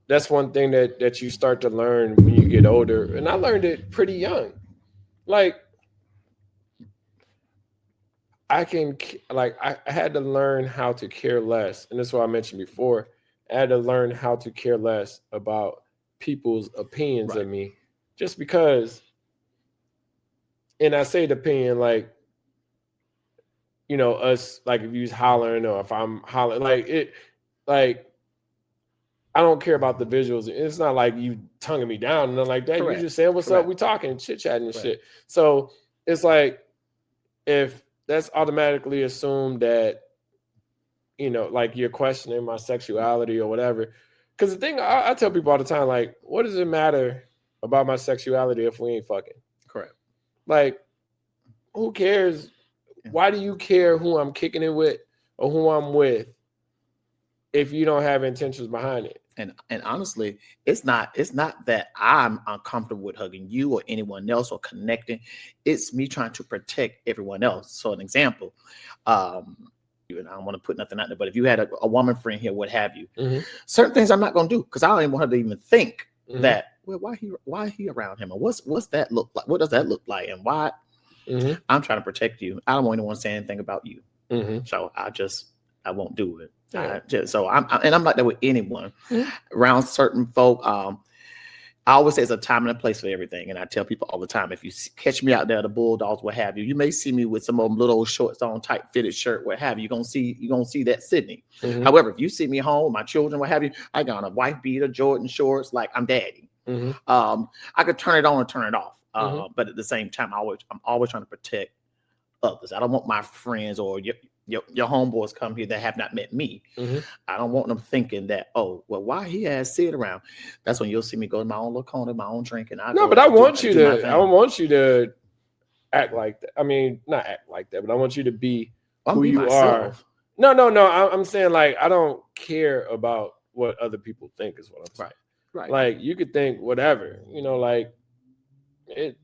That's one thing that you start to learn when you get older. And I learned it pretty young. Like I had to learn how to care less. And that's what I mentioned before. I had to learn how to care less about people's opinions of me just because, and I say the opinion like, you know, us, like if you's hollering or if I'm hollering, like I don't care about the visuals. It's not like you tonguing me down and nothing like that. You just saying, what's up? We talking, chit-chatting and shit. So it's like, if that's automatically assumed that, you know, like you're questioning my sexuality or whatever. Because the thing I tell people all the time, like, what does it matter about my sexuality if we ain't fucking? Correct. Like, who cares? Why do you care who I'm kicking it with or who I'm with if you don't have intentions behind it? And honestly, it's not that I'm uncomfortable with hugging you or anyone else or connecting. It's me trying to protect everyone else. So an example, and I don't want to put nothing out there, but if you had a woman friend here, what have you, certain things I'm not going to do because I don't even want her to even think that, well, why he around him? Or what's that look like? What does that look like? And why? I'm trying to protect you. I don't want anyone to say anything about you. So I won't do it. I'm like that with anyone around certain folk. I always say it's a time and a place for everything. And I tell people all the time, if you catch me out there, the Bulldogs, what have you, you may see me with some of them little old shorts on, tight fitted shirt, what have you. You're gonna see that Sydney. However, if you see me home, my children, what have you, I got on a wife beater, Jordan shorts, like I'm daddy. I could turn it on and turn it off. But at the same time, I'm always trying to protect others. I don't want my friends or your homeboys come here that have not met me. I don't want them thinking that, oh, well, why he has Sid around? That's when you'll see me go to my own little corner, my own drink, and I want you to act like that. I mean, not act like that, but I want you to be who be you myself. are. No. I'm saying like I don't care about what other people think is what I'm saying. Right. Like you could think whatever, like it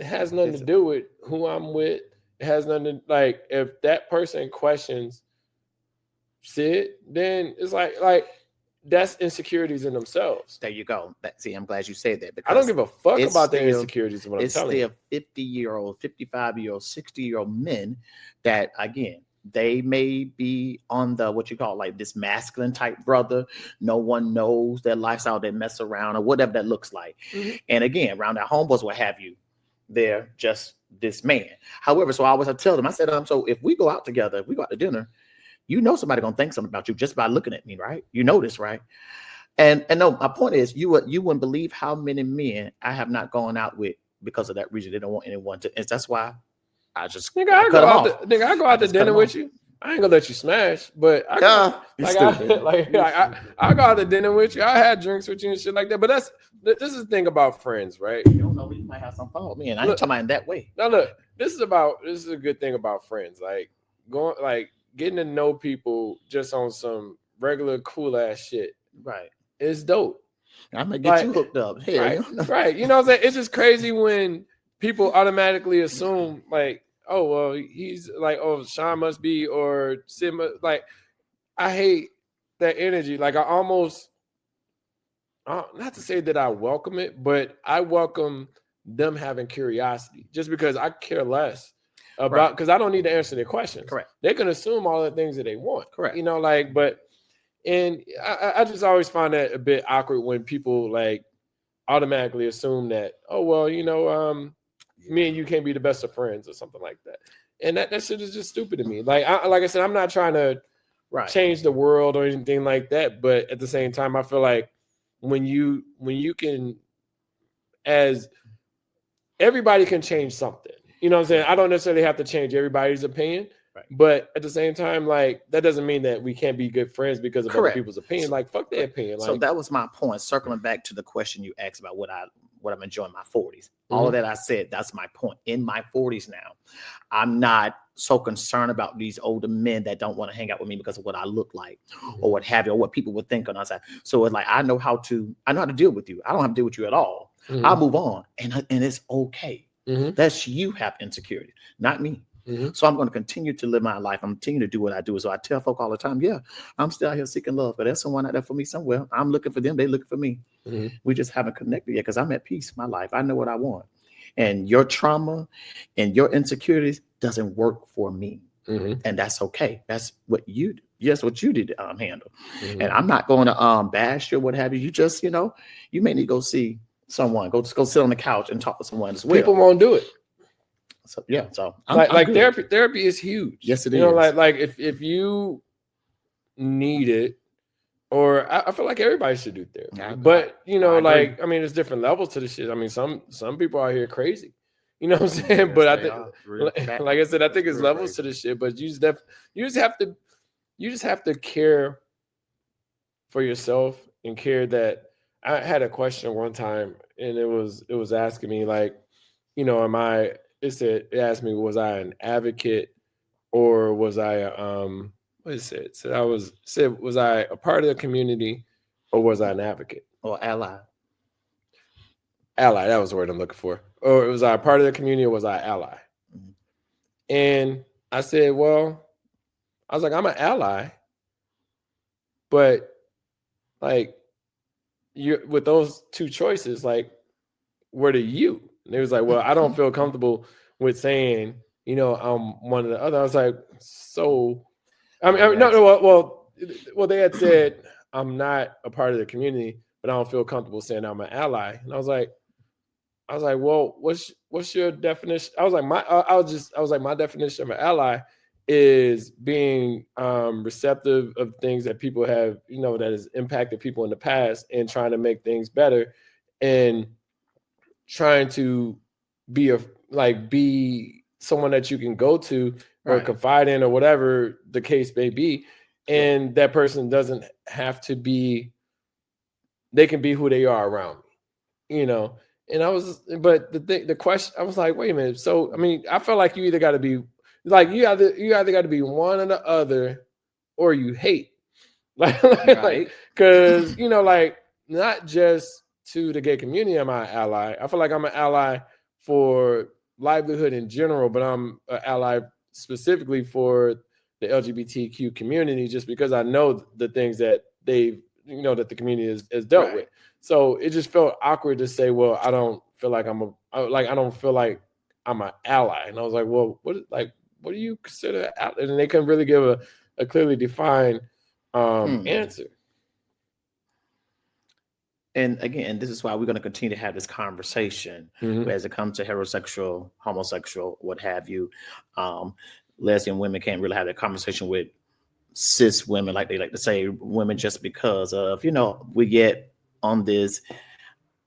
has nothing to do with who I'm with. It has nothing to, like if that person questions Sid, then it's like that's insecurities in themselves. There you go. See, I'm glad you said that because I don't give a fuck about their insecurities. What I'm telling you, it's still 50-year-old, 55-year-old, 60-year-old men that again they may be on the what you call like this masculine type brother. No one knows their lifestyle. They mess around or whatever that looks like. Mm-hmm. And again, around their homeboys, what have you, they're just this man. However, so I always tell them, I said, so if we go out together, if we go out to dinner, somebody gonna think something about you just by looking at me, right? You know this, right? And no, my point is, you wouldn't believe how many men I have not gone out with because of that reason. They don't want anyone to, and that's why I just I go out to dinner with you. I ain't gonna let you smash, but I go out to dinner with you. I had drinks with you and shit like that. But this is the thing about friends, right? You don't know, you might have some fun with me, and I ain't talking about in that way. Now look, this is a good thing about friends, like getting to know people just on some regular cool ass shit. Right. It's dope. I'm gonna get you hooked up. Hey, right. You know what I'm saying? It's just crazy when people automatically assume like, oh, well, he's like, oh, Sean must be or Sid must, like, I hate that energy. Like I almost, not to say that I welcome it, but I welcome them having curiosity just because I care less about, because I don't need to answer their questions. Correct. They can assume all the things that they want. Correct. And I just always find that a bit awkward when people like automatically assume that, oh, well, me and you can't be the best of friends or something like that. And that shit is just stupid to me. Like I said, I'm not trying to change the world or anything like that. But at the same time, I feel like when you can, as everybody can change something, you know what I'm saying? I don't necessarily have to change everybody's opinion. Right. But at the same time, like that doesn't mean that we can't be good friends because of other people's opinion. Like fuck their opinion. So that was my point. Circling back to the question you asked about what I'm enjoying my 40s. All of that I said, that's my point. In my 40s now, I'm not so concerned about these older men that don't want to hang out with me because of what I look like or what have you, or what people would think on our side. So it's like I know how to deal with you. I don't have to deal with you at all. I'll move on, and it's okay. That's you have insecurity, not me. So I'm going to continue to live my life. I'm continue to do what I do. So I tell folk all the time, yeah, I'm still out here seeking love, but there's someone out there for me somewhere. I'm looking for them. They looking for me. We just haven't connected yet because I'm at peace in my life. I know what I want. And your trauma and your insecurities doesn't work for me. And that's okay. That's what you do. Yes, what you did to handle. And I'm not going to bash you or what have you. You just, you may need to go see someone. Go sit on the couch and talk to someone as well. People won't do it. So yeah, so I'm therapy is huge. Yes, it is. Like if you need it, or I feel like everybody should do therapy. But I mean, there's different levels to the shit. I mean, some people out here crazy. You know what I'm saying? Yes, but I think, like I said, I think it's levels to the shit. But you just have to care for yourself and care that. I had a question one time, and it was asking me like, it asked me, was I an advocate or was I what is it? So was I a part of the community or was I an advocate? Or ally. Ally, that was the word I'm looking for. Or was I a part of the community or was I ally? And I said, well, I was like, I'm an ally, but like you with those two choices, like, what are you? And it was like, well, I don't feel comfortable with saying, I'm one or the other. I was like, so, well, they had said I'm not a part of the community, but I don't feel comfortable saying I'm an ally. And I was like, well, what's your definition? I was like, my definition of an ally is being receptive of things that people have, that has impacted people in the past and trying to make things better and trying to be someone that you can go to or confide in or whatever the case may be. And that person doesn't have to be, they can be who they are around me, And but the question, I was like, wait a minute. So, I mean, I felt like you either got to be like, you either got to be one or the other, or you hate. Like, because, like, not just to the gay community am I an ally. I feel like I'm an ally for livelihood in general, but I'm an ally specifically for the LGBTQ community, just because I know the things that that the community has dealt with. So it just felt awkward to say, well, I don't feel like I don't feel like I'm an ally. And I was like, well, what do you consider? And they couldn't really give a clearly defined answer. And again, this is why we're going to continue to have this conversation as it comes to heterosexual, homosexual, what have you. Lesbian women can't really have that conversation with cis women, like they like to say, women, just because of, we get on this,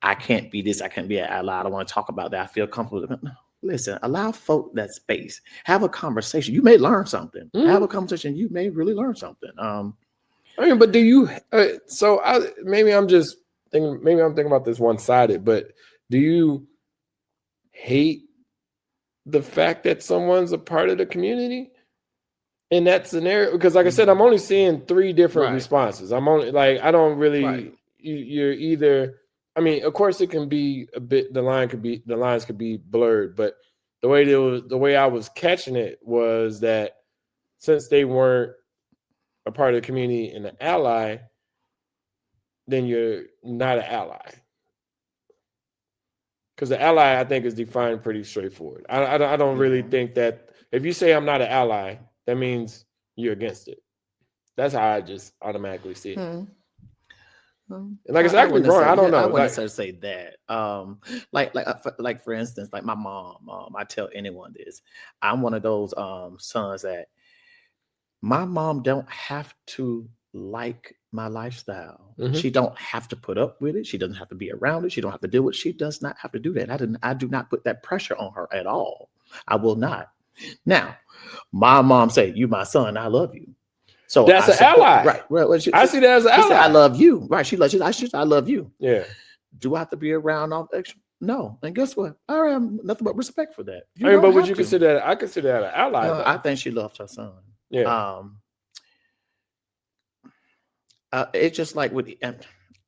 I can't be this, I can't be an ally, I don't want to talk about that, I feel comfortable. No, listen, allow folk that space. Have a conversation. You may learn something. Have a conversation. You may really learn something. But do you? Maybe I'm thinking about this one-sided. But do you hate the fact that someone's a part of the community in that scenario? Because, like I said, I'm only seeing 3 different responses. I'm only like, I don't really. You're either. I mean, of course, it can be a bit. The lines could be blurred, but the way I was catching it was that since they weren't a part of the community and an ally, then you're not an ally. Because the ally, I think, is defined pretty straightforward. I don't really think that if you say I'm not an ally, that means you're against it. That's how I just automatically see it. And like I said, I could be wrong. I don't know. I wouldn't necessarily say that. Like for instance, like my mom. I tell anyone this. I'm one of those sons that my mom don't have to like my lifestyle. She don't have to put up with it. She doesn't have to be around it. She don't have to deal with it. She does not have to do that. I do not put that pressure on her at all. I will not. Now, my mom said, "You my son, I love you." So that's an ally, right? Well, I see that as an ally. Said, "I love you," right? I love you. Yeah. Do I have to be around all extra? No. And guess what? I have nothing but respect for that. But would you consider that? I consider that an ally. No, I think she loves her son. Yeah. It's just like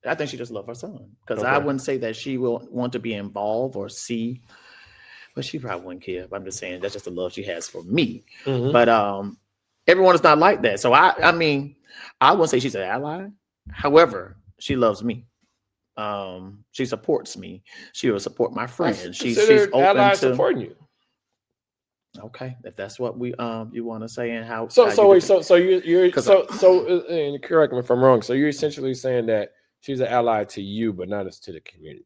I think she just loves her son, because I wouldn't say that she will want to be involved or see, but she probably wouldn't care. I'm just saying that's just the love she has for me. But everyone is not like that. So I mean, I wouldn't say she's an ally. However, she loves me. She supports me. She will support my friends. She's open to supporting you. Okay, if that's what we you want to say, and how you're and correct me if I'm wrong. So you're essentially saying that she's an ally to you, but not as to the community.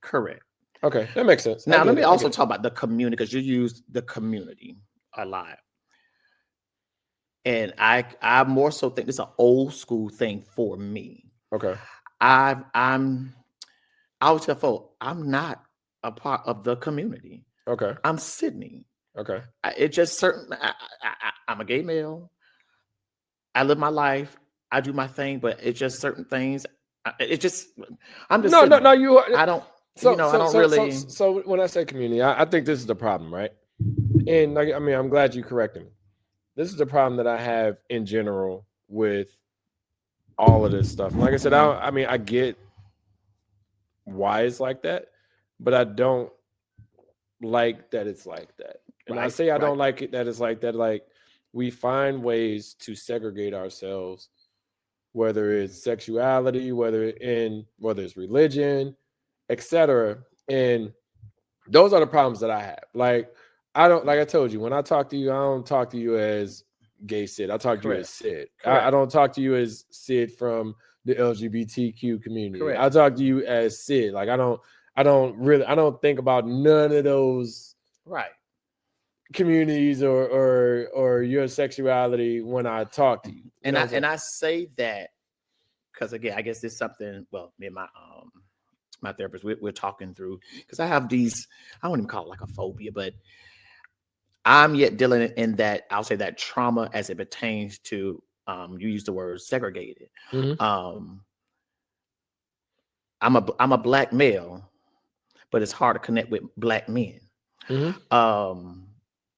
Correct. Okay, that makes sense. Now let me also talk about the community, because you use the community a lot, and I more so think it's an old school thing for me. Okay, I always tell folks I'm not a part of the community. Okay, I'm Sydney. Okay. It's just certain. I'm a gay male. I live my life. I do my thing, but it's just certain things. It just. I'm just. No. You. I don't. I don't really. So when I say community, I think this is the problem, right? And I'm glad you corrected me. This is the problem that I have in general with all of this stuff. Like I said, I get why it's like that, but I don't like that it's like that. And I say I don't like it that it's like that. Like, we find ways to segregate ourselves, whether it's sexuality, whether it's religion, etc. And those are the problems that I have. Like I told you, when I talk to you, I don't talk to you as gay Sid. I talk to you as Sid. I don't talk to you as Sid from the LGBTQ community. Correct. I talk to you as Sid. Like I don't think about none of those communities or your sexuality when I talk to you. And I say that because, again, I guess this is something, well, me and my therapist, we're talking through, because I have these, I wouldn't even call it like a phobia, but I'm yet dealing in that, I'll say that trauma as it pertains to, you use the word segregated. I'm a Black male, but it's hard to connect with Black men. Mm-hmm.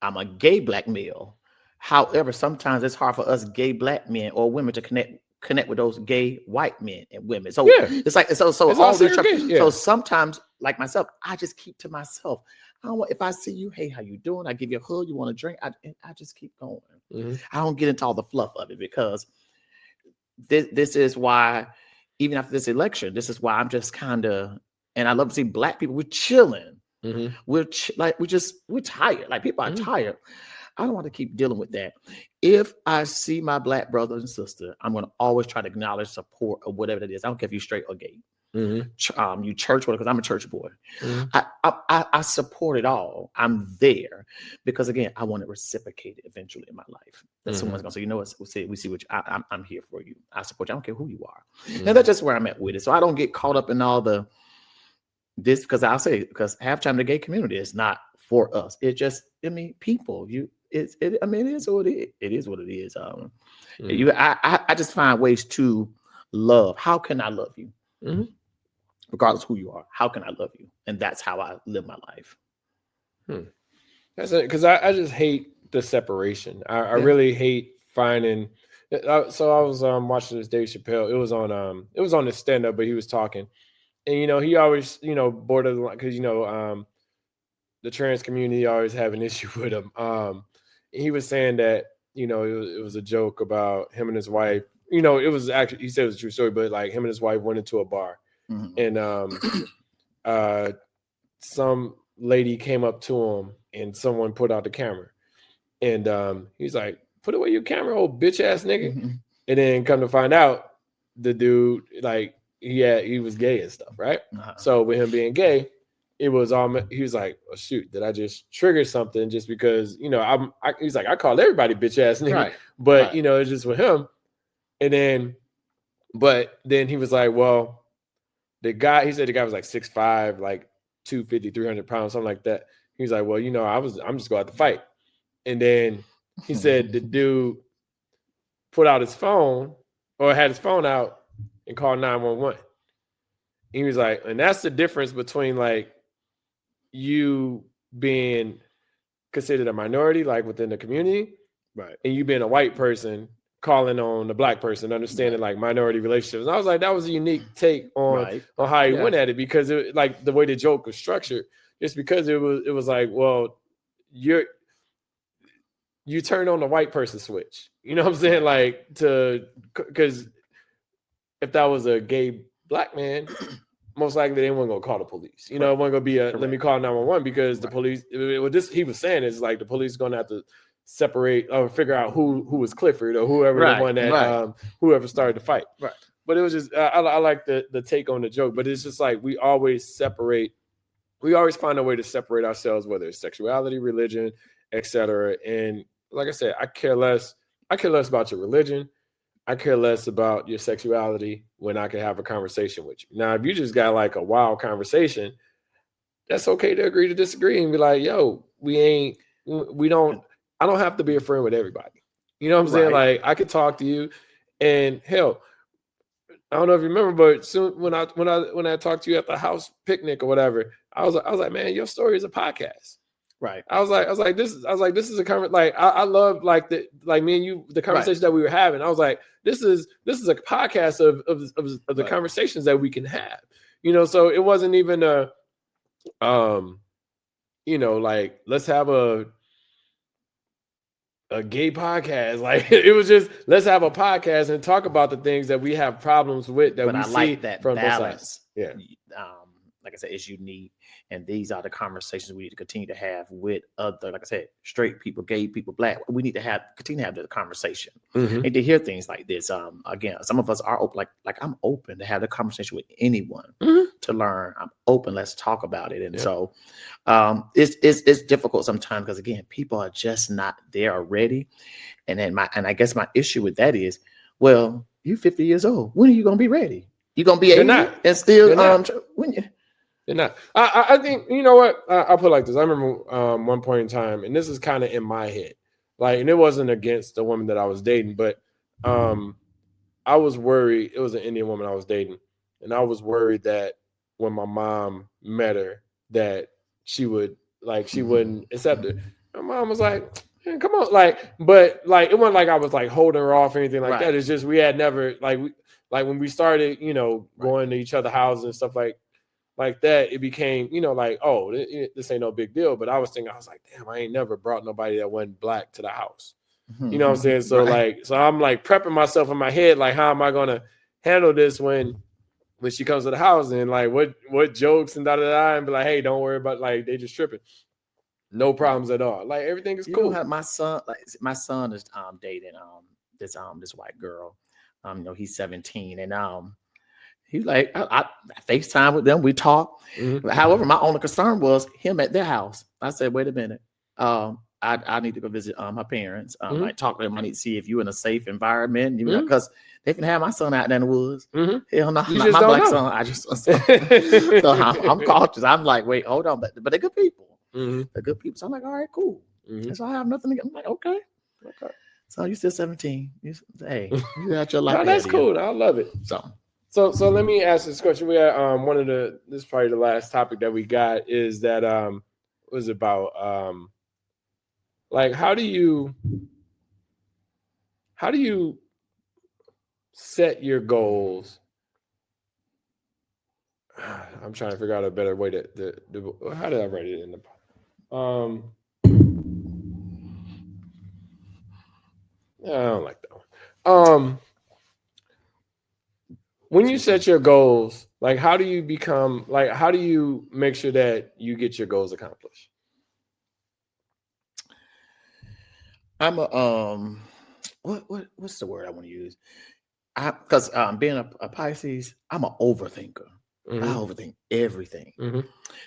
I'm a gay Black male. However, sometimes it's hard for us gay Black men or women to connect with those gay white men and women. So it's like so it's all these so sometimes, like myself, I just keep to myself. I don't want, if I see you, hey, how you doing? I give you a hug, you want a drink, I just keep going. Mm-hmm. I don't get into all the fluff of it, because this is why, even after this election, this is why I'm just kind of, and I love to see Black people, we're chilling. Mm-hmm. We're tired. Like, people are tired. I don't want to keep dealing with that. If I see my Black brother and sister, I'm going to always try to acknowledge, support, or whatever it is. I don't care if you're straight or gay. Mm-hmm. You church boy, because I'm a church boy. Mm-hmm. I support it all. I'm there because, again, I want it reciprocated eventually in my life. That someone's gonna say, you know what, we see what I'm here for you. I support you. I don't care who you are. And that's just where I'm at with it. So I don't get caught up in all this, because I'll say, because half time the gay community is not for us. It just, people. It is what it is. It is what it is. I just find ways to love. How can I love you? Mm-hmm. Regardless of who you are, how can I love you? And that's how I live my life. That's it, because I just hate the separation. I really hate finding. So I was watching this Dave Chappelle. It was on the stand up, but he was talking, and he always borderline, because the trans community always have an issue with him. He was saying that it was a joke about him and his wife. It was actually, he said it was a true story, but like him and his wife went into a bar. And some lady came up to him and someone put out the camera, and he's like, "Put away your camera, old bitch ass nigga." And then come to find out, the dude, like, he was gay and stuff, right? So with him being gay, it was he was like, "Oh shoot, did I just trigger something just because he's like, I call everybody bitch ass nigga, right. But it's just with him." And then he was like, well, he said the guy was like 6'5", like 250, 300 pounds, something like that. He's like, well, I'm just going to have to fight. And then he said the dude put out his phone, or had his phone out, and called 911. He was like, and that's the difference between like you being considered a minority, like within the community, right, and you being a white person calling on the Black person, understanding like minority relationships. And I was like, that was a unique take on how he went at it, because it, like, the way the joke was structured, just because it was like, well, you turn on the white person switch. You know what I'm saying? Like, because if that was a gay Black man, most likely they weren't gonna call the police. It wasn't gonna be let me call 911, because the police. What he was saying is like the police is gonna have to separate or figure out who was Clifford, or whoever the one that whoever started the fight. Right. But it was just I like the take on the joke, but it's just like we always find a way to separate ourselves, whether it's sexuality, religion, etc. And like I said, I care less about your religion. I care less about your sexuality when I can have a conversation with you. Now, if you just got like a wild conversation, that's okay to agree to disagree and be like, yo, I don't have to be a friend with everybody. You know what I'm saying? Like, I could talk to you, and hell, I don't know if you remember, but soon when I talked to you at the house picnic or whatever, I was like, man, your story is a podcast. Right. I was like, this is a conversation. Like, I love like me and you, the conversation that we were having. I was like, this is a podcast of the conversations that we can have. So it wasn't even like, let's have a gay podcast. Like, it was just, let's have a podcast and talk about the things that we have problems with that we see like that from balance. Both sides. Yeah. Like I said, it's unique. And these are the conversations we need to continue to have with other, like I said, straight people, gay people, Black. We need to continue to have the conversation. And to hear things like this. Again, some of us are open, like I'm open to have the conversation with anyone to learn. I'm open. Let's talk about it. And so it's difficult sometimes, because again, people are just not there already. And then I guess my issue with that is, well, you're 50 years old. When are you gonna be ready? You're gonna be 80 and still when you. They're not. I think, you know what? I'll put it like this. I remember one point in time, and this is kind of in my head, like, and it wasn't against the woman that I was dating, but I was worried. It was an Indian woman I was dating, and I was worried that when my mom met her, that she would like she wouldn't accept it. My mom was like, man, come on, like, but like it wasn't like I was like holding her off or anything like that. It's just we had never like when we started, going to each other's houses and stuff like that, it became, like, oh, this ain't no big deal. But I was like, damn, I ain't never brought nobody that wasn't black to the house. You know what I'm saying? So so I'm like prepping myself in my head, like, how am I gonna handle this when she comes to the house and like what jokes and and be like, hey, don't worry about, like, they just tripping. No problems at all. Like, everything is cool. My son is dating this white girl. He's 17 and he's like, I FaceTime with them, we talk. However, my only concern was him at their house. I said, wait a minute. I need to go visit my parents. I talk to them. I need to see if you're in a safe environment, because they can have my son out there in the woods. Hell no, my black son. I just so I'm cautious. I'm like, wait, hold on, but they're good people. They're good people. So I'm like, all right, cool. So I have nothing to. I'm like, okay. So you're still 17. Hey, you got your life. No, that's cool. I love it. So let me ask this question. We had this is probably the last topic that we got is that was about like how do you set your goals? I'm trying to figure out a better way to how did I write it in the I don't like that one. When you set your goals, like how do you make sure that you get your goals accomplished? I'm a what's the word I want to use? Because being a Pisces, I'm an overthinker. I overthink everything.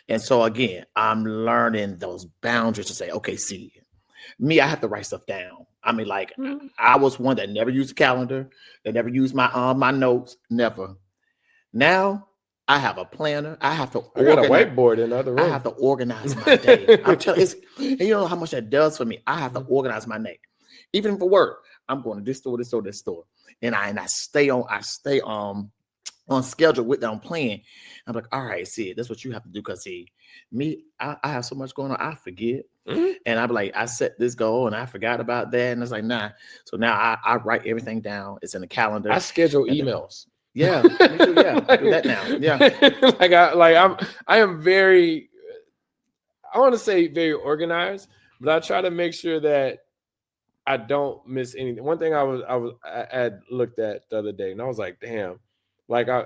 And so again, I'm learning those boundaries to say, okay, see, me, I have to write stuff down. I mean, like I was one that never used a calendar, that never used my notes, never. Now I have a planner. I got a whiteboard in the other room. I have to organize my day. I'm telling you, you know how much that does for me. I have to organize my day. Even for work, I'm going to this store. And I stay on schedule with them plan. I'm like, all right, see, that's what you have to do. Because see, me, I have so much going on, I forget. And I'm like, I set this goal and I forgot about that. And it's like, nah. So now I write everything down. It's in the calendar. I schedule emails. Yeah, me too, yeah. I do that now. Yeah. I am very, I want to say very organized, but I try to make sure that I don't miss anything. One thing I had looked at the other day, and I was like, damn. Like I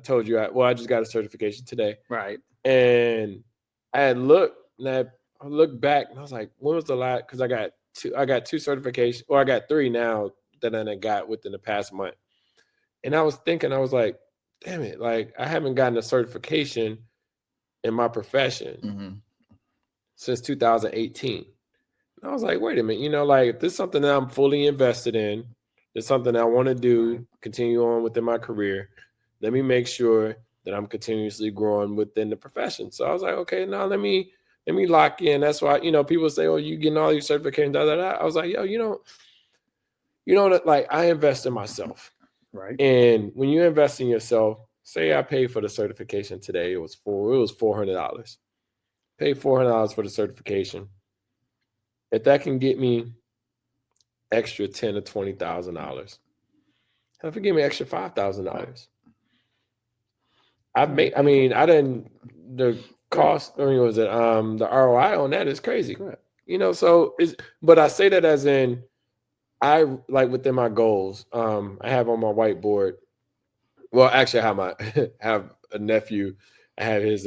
told you, I just got a certification today. Right. And I had looked back and I was like, when was the last? Because I got two certifications, or I got three now that I got within the past month. And I was thinking, I was like, damn it, like I haven't gotten a certification in my profession since 2018. And I was like, wait a minute, like if this is something that I'm fully invested in, it's something that I want to do, continue on within my career. Let me make sure that I'm continuously growing within the profession. So I was like, okay, now let me lock in. That's why, people say, oh, you getting all these certifications, da, da, da. I was like, yo, like I invest in myself. Right. And when you invest in yourself, say I paid for the certification today, it was $400. Paid $400 for the certification. If that can get me extra $10,000 or $20,000, if it give me extra $5,000, the cost, was it the ROI on that is crazy. Correct. But I say that as in I like within my goals, I have on my whiteboard. Well, actually I have a nephew. I have his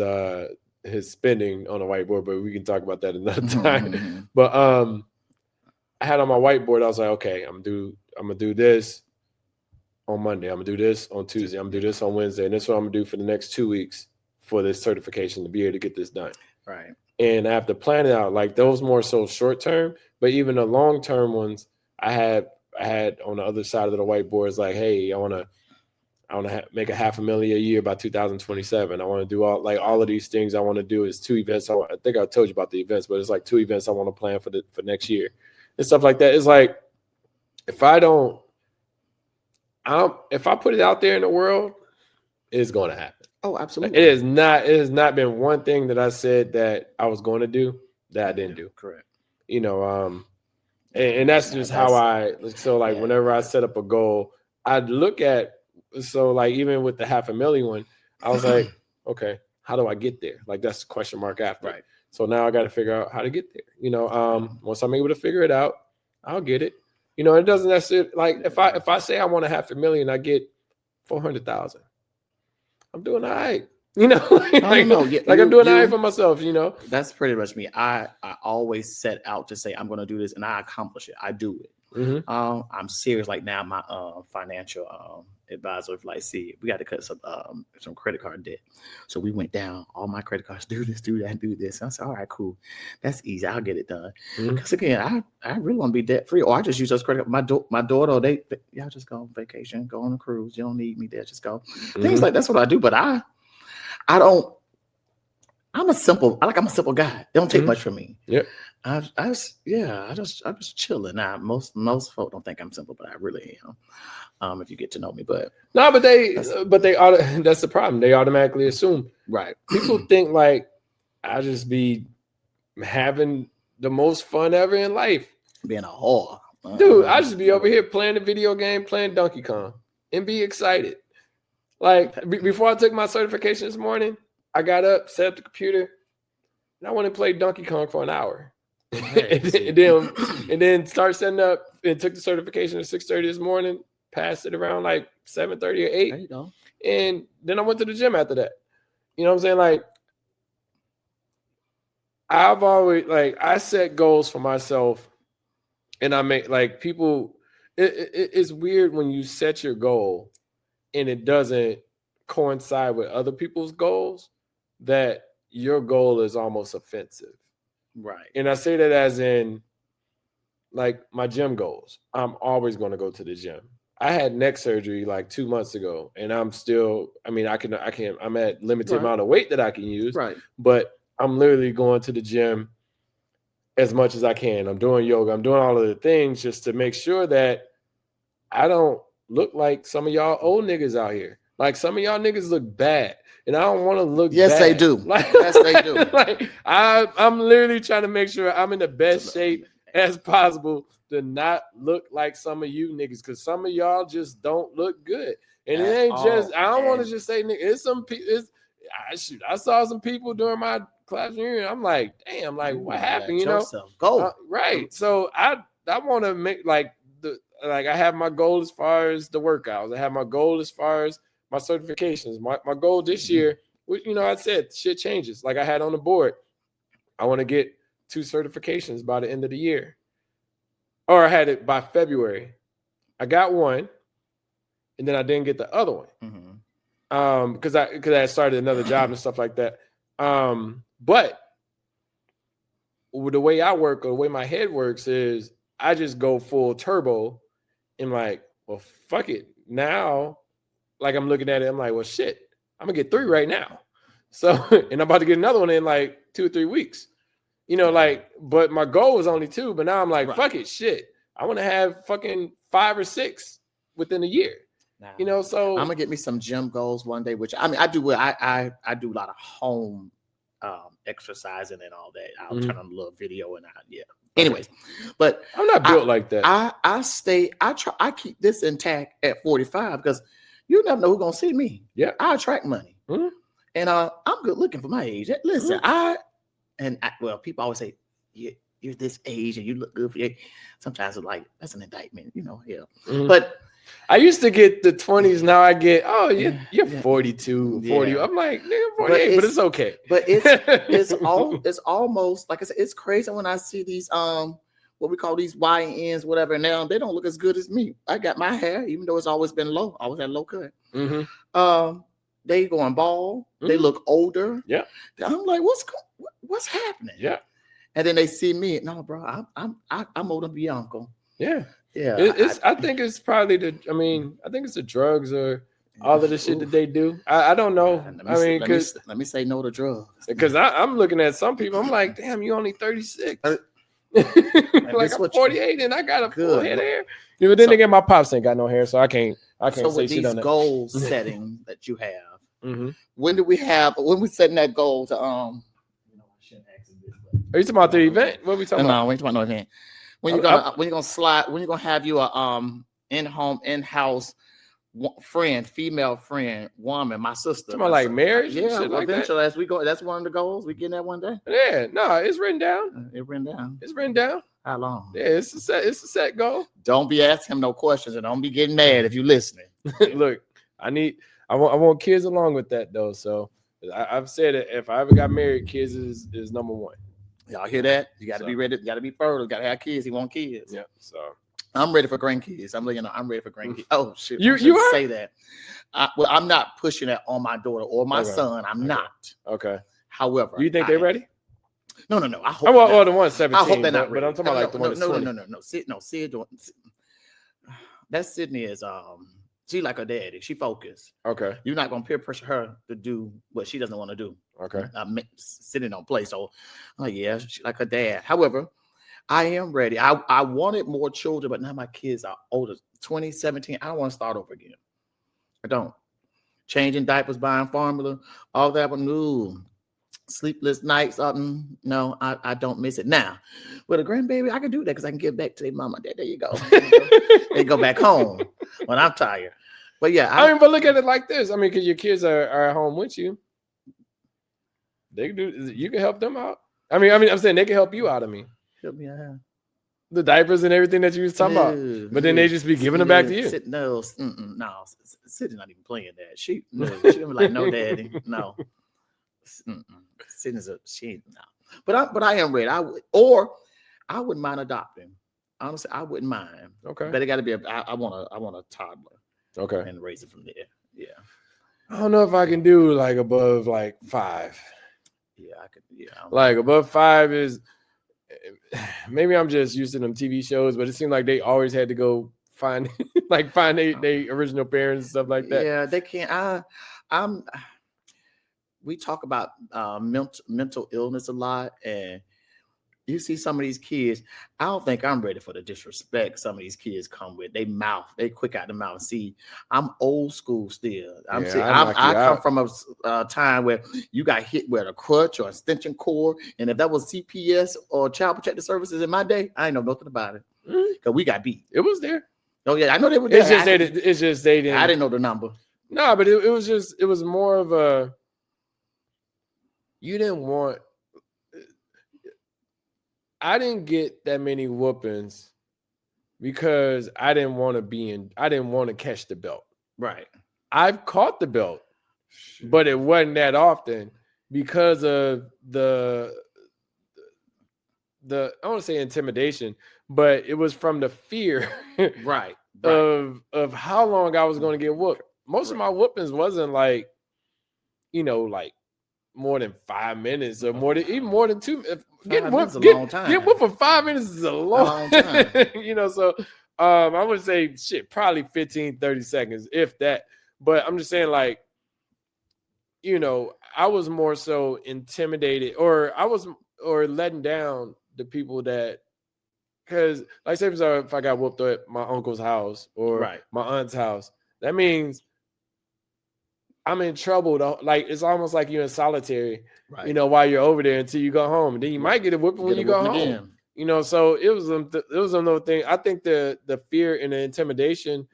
spending on a whiteboard, but we can talk about that another time. But I had on my whiteboard, I was like, okay, I'm gonna do this on Monday. I'm gonna do this on Tuesday. I'm gonna do this on Wednesday. And this is what I'm gonna do for the next 2 weeks for this certification to be able to get this done. Right. And I have to plan it out. Like those more so short term, but even the long term ones, I had on the other side of the whiteboard is like, hey, I want to make $500,000 a year by 2027. I want to do all of these things. I want to do is 2 events. I think I told you about the events, but it's like 2 events I want to plan for next year and stuff like that. It's like if I put it out there in the world, it's going to happen. Oh, absolutely. It has not been one thing that I said that I was going to do that I didn't do. Correct. You know, and that's just how whenever I set up a goal, I'd look at, so like even with the $500,000 one, I was like, okay, how do I get there? Like that's the question mark after. Right. So now I got to figure out how to get there. You know, once I'm able to figure it out, I'll get it. You know, it doesn't necessarily, like if I say I want $500,000, I get 400,000. I'm doing all right. You know, I'm doing all right for myself, you know. That's pretty much me. I always set out to say I'm going to do this, and I accomplish it. I do it. Mm-hmm. I'm serious. Like now, my financial advisor was like, see, we got to cut some credit card debt. So we went down all my credit cards, do this, do that, do this. And I said, all right, cool. That's easy. I'll get it done. Because again, I really want to be debt free, or I just use those credit cards. My daughter, y'all just go on vacation, go on a cruise. You don't need me there. Just go. Things like that's what I do. But I don't. I'm a simple guy. It don't take much from me. Yeah. I'm just chilling. Now, most folk don't think I'm simple, but I really am. If you get to know me, but no, but that's the problem. They automatically assume, right? People think like I just be having the most fun ever in life, being a whore, dude. I just be over here playing the video game, playing Donkey Kong, and be excited. Like before I took my certification this morning, I got up, set up the computer, and I went and played Donkey Kong for an hour. and then start setting up and took the certification at 6:30 this morning, passed it around like 7:30 or 8. There you go. And then I went to the gym after that. You know what I'm saying? Like I've always I set goals for myself, and I make like people. It's weird when you set your goal and it doesn't coincide with other people's goals, that your goal is almost offensive. Right. And I say that as in like my gym goals. I'm always going to go to the gym. I had neck surgery like 2 months ago, and I'm still, I'm at limited amount of weight that I can use. Right. But I'm literally going to the gym as much as I can. I'm doing yoga. I'm doing all of the things just to make sure that I don't look like some of y'all old niggas out here. Like some of y'all niggas look bad, and I don't want to look bad. Yes, they do. Yes, they do. Like I'm literally trying to make sure I'm in the best shape as possible to not look like some of you niggas, because some of y'all just don't look good. And it ain't just, I don't want to just say nigga, it's some people, I saw some people during my class reunion. I'm like, damn, like what happened? You know? Go. Right. So I want to make I have my goal as far as the workouts. I have my goal as far as my certifications. My goal this year, you know, I said shit changes. Like I had on the board, I want to get 2 certifications by the end of the year. Or I had it by February. I got one, and then I didn't get the other one. Because I had started another job and stuff like that. But the way I work, or the way my head works, is I just go full turbo and like, well, fuck it. Now, like I'm looking at it, I'm like, well, shit, I'm gonna get 3 right now. So, and I'm about to get another one in like 2 or 3 weeks. You know, like, but my goal was only 2, but now I'm like, fuck it, shit. I want to have fucking 5 or 6 within a year. Nah. You know, so I'm gonna get me some gym goals one day, which I mean, I do a lot of home exercising and all that. I'll turn on a little video and anyways, but I'm not built like that. I keep this intact at 45 because you never know who's gonna see me. Yeah, I attract money, and I'm good looking for my age. Listen, people always say, you're this age and you look good for your age. Sometimes it's like, that's an indictment, you know, But I used to get the 20s. Now I get, you're 42, 40. I'm like, nigga, 48, but it's okay. But it's almost, like I said, it's crazy when I see these, what we call these YNs, whatever. Now they don't look as good as me. I got my hair, even though it's always been low. I always had low cut. They going bald. They look older. Yeah. I'm like, what's happening? Yeah. And then they see me. No, bro, I'm old to be uncle. Yeah. Yeah. I think it's probably I think it's the drugs or all of the shit that they do. I don't know. Let me say no to drugs. Because I'm looking at some people. I'm like, damn, you only 36. Like I'm 48 and I got a full head of hair. But then again, my pops ain't got no hair, so I can't say shit on that. These goal setting that you have, Mm-hmm. When we setting that goal to I shouldn't ask this, are you talking about the event? What are we talking about? No, we ain't talking about no event. When you're gonna have you a in-house friend, female friend, woman, my sister. Talking about like marriage? Yeah, like eventually that? as we go, that's one of the goals. We getting that one day. Yeah, no, it's written down. It's written down. It's written down. How long? Yeah, it's a set goal. Don't be asking him no questions and don't be getting mad if you're listening. Look, I want kids along with that though. So I've said it. If I ever got married, kids is number one. Y'all hear that? You got to be ready. You got to be fertile. Got to have kids. He want kids. Yeah. So I'm ready for grandkids. I'm ready for grandkids. Oh shit! You are? Say that. Well, I'm not pushing that on my daughter or my son. I'm not. Okay. However, do you think they're ready? No. I hope. Well, the one's 17. I hope they're not ready. But I'm talking about like the one that's 20. No. Sid. That Sydney is she like her daddy. She focused. Okay. You're not gonna peer pressure her to do what she doesn't want to do. Okay. Sitting on play. So, yeah, she like her dad. However, I am ready. I wanted more children, but now my kids are older. 20, 17. I don't want to start over again. I don't. Changing diapers, buying formula, all that. But no. Sleepless nights. No, I don't miss it. Now, with a grandbaby, I can do that because I can give back to their mama. There you go. They go back home when I'm tired. But yeah, but look at it like this. Because your kids are at home with you. They can do. You can help them out. I'm saying they can help you out. Help me out. The diapers and everything that you was talking about, but then they just be giving them back to you. No, Sydney's not even playing that. She be like, no, daddy, no. Sydney's no. But I am ready. I wouldn't mind adopting. Honestly, I wouldn't mind. Okay, but it got to be I want a toddler. Okay, and raise it from there. Yeah. I don't know if I can do like above like 5. Yeah, I could. Yeah, like above 5 is. Maybe I'm just used to them TV shows, but it seemed like they always had to go find their original parents and stuff like that. Yeah, they can't. We talk about mental illness a lot, and you see some of these kids. I don't think I'm ready for the disrespect some of these kids come with. They quick out the mouth. See, I'm old school still. I come from a time where you got hit with a crutch or an extension cord, and if that was CPS or Child Protective Services in my day, I ain't know nothing about it because we got beat. It was there. Oh yeah, I know they were there. It's just they didn't. I didn't know the number. No, but it was more of a. You didn't want. I didn't get that many whoopings because I didn't want to catch the belt. Right. I've caught the belt, but it wasn't that often because of the I don't want to say intimidation, but it was from the fear right. of how long I was going to get whooped. Most of my whoopings wasn't like, like more than 5 minutes or more than 2. Getting whooped for 5 minutes is a long time. So I would say probably 15, 30 seconds, if that. But I'm just saying, like, I was more so intimidated or letting down the people that, because like say if I got whooped at my uncle's house or my aunt's house, that means I'm in trouble though. Like it's almost like you're in solitary, while you're over there until you go home. And then you might get a whooping when you go home. Again. So it was another thing. I think the fear and the intimidation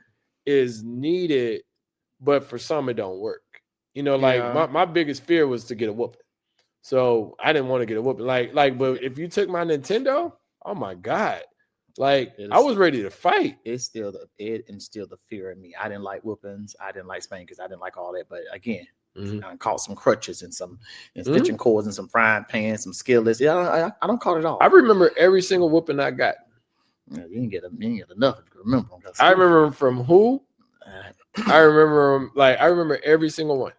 is needed, but for some it don't work. My biggest fear was to get a whooping. So I didn't want to get a whooping. But if you took my Nintendo, oh my God. I was ready to fight. It instilled the fear in me. I didn't like whoopings. I didn't like spankings. I didn't like all that. But again, I caught some crutches and some stitching cords and some frying pans, some skillets. Yeah, I don't call it all. I remember every single whooping I got. Yeah, you didn't get enough if you remember them. I remember them from who? I remember them, I remember every single one.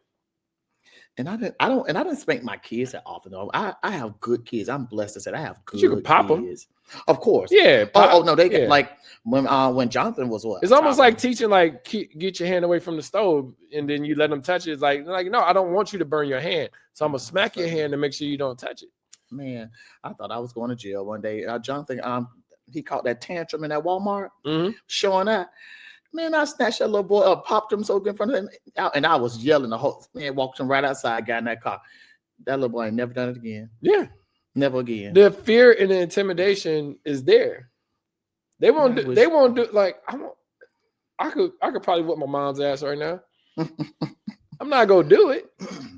And I didn't spank my kids that often though. I have good kids. I'm blessed to say I have good kids. You can pop them. Of course. Yeah. Oh no, they get when Jonathan was what? It's almost like teaching get your hand away from the stove and then you let them touch it. It's like no, I don't want you to burn your hand. So I'm gonna smack your hand to make sure you don't touch it. Man, I thought I was going to jail one day. Jonathan, he caught that tantrum in that Walmart, showing up. Man, I snatched that little boy up, popped him so good in front of him, and I was yelling. The whole man walked him right outside, got in that car. That little boy ain't never done it again. Yeah. Never again. The fear and the intimidation is there. They won't do like I could probably whip my mom's ass right now. I'm not gonna do it.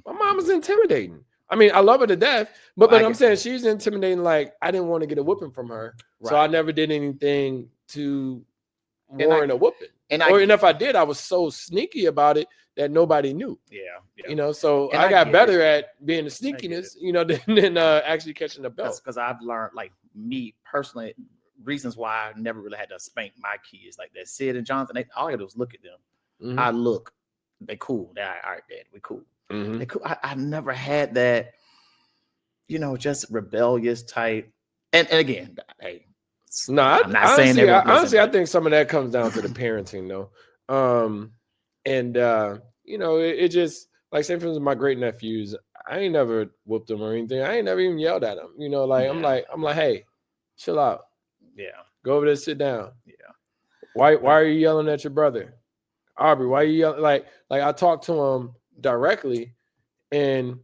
My mom is intimidating. I mean, I love her to death, but I'm saying she's intimidating. Like I didn't want to get a whooping from her, so I never did anything to warrant a whooping. And if I did, I was so sneaky about it that nobody knew. Yeah. So I got better at being the sneakiness, than actually catching the belt. Because I've learned, like me personally, reasons why I never really had to spank my kids like that. Sid and Jonathan, all I had to do was look at them. Mm-hmm. I look, they cool. They're all right, Dad, we cool. Mm-hmm. They cool. I never had that, just rebellious type. And again, hey. No, I'm not saying that. Honestly, I think some of that comes down to the parenting, though. It just like, say for instance, my great nephews, I ain't never whooped them or anything. I ain't never even yelled at them. I'm like, hey, chill out. Yeah. Go over there, sit down. Yeah. Why are you yelling at your brother? Aubrey, why are you yelling? Like I talked to him directly, and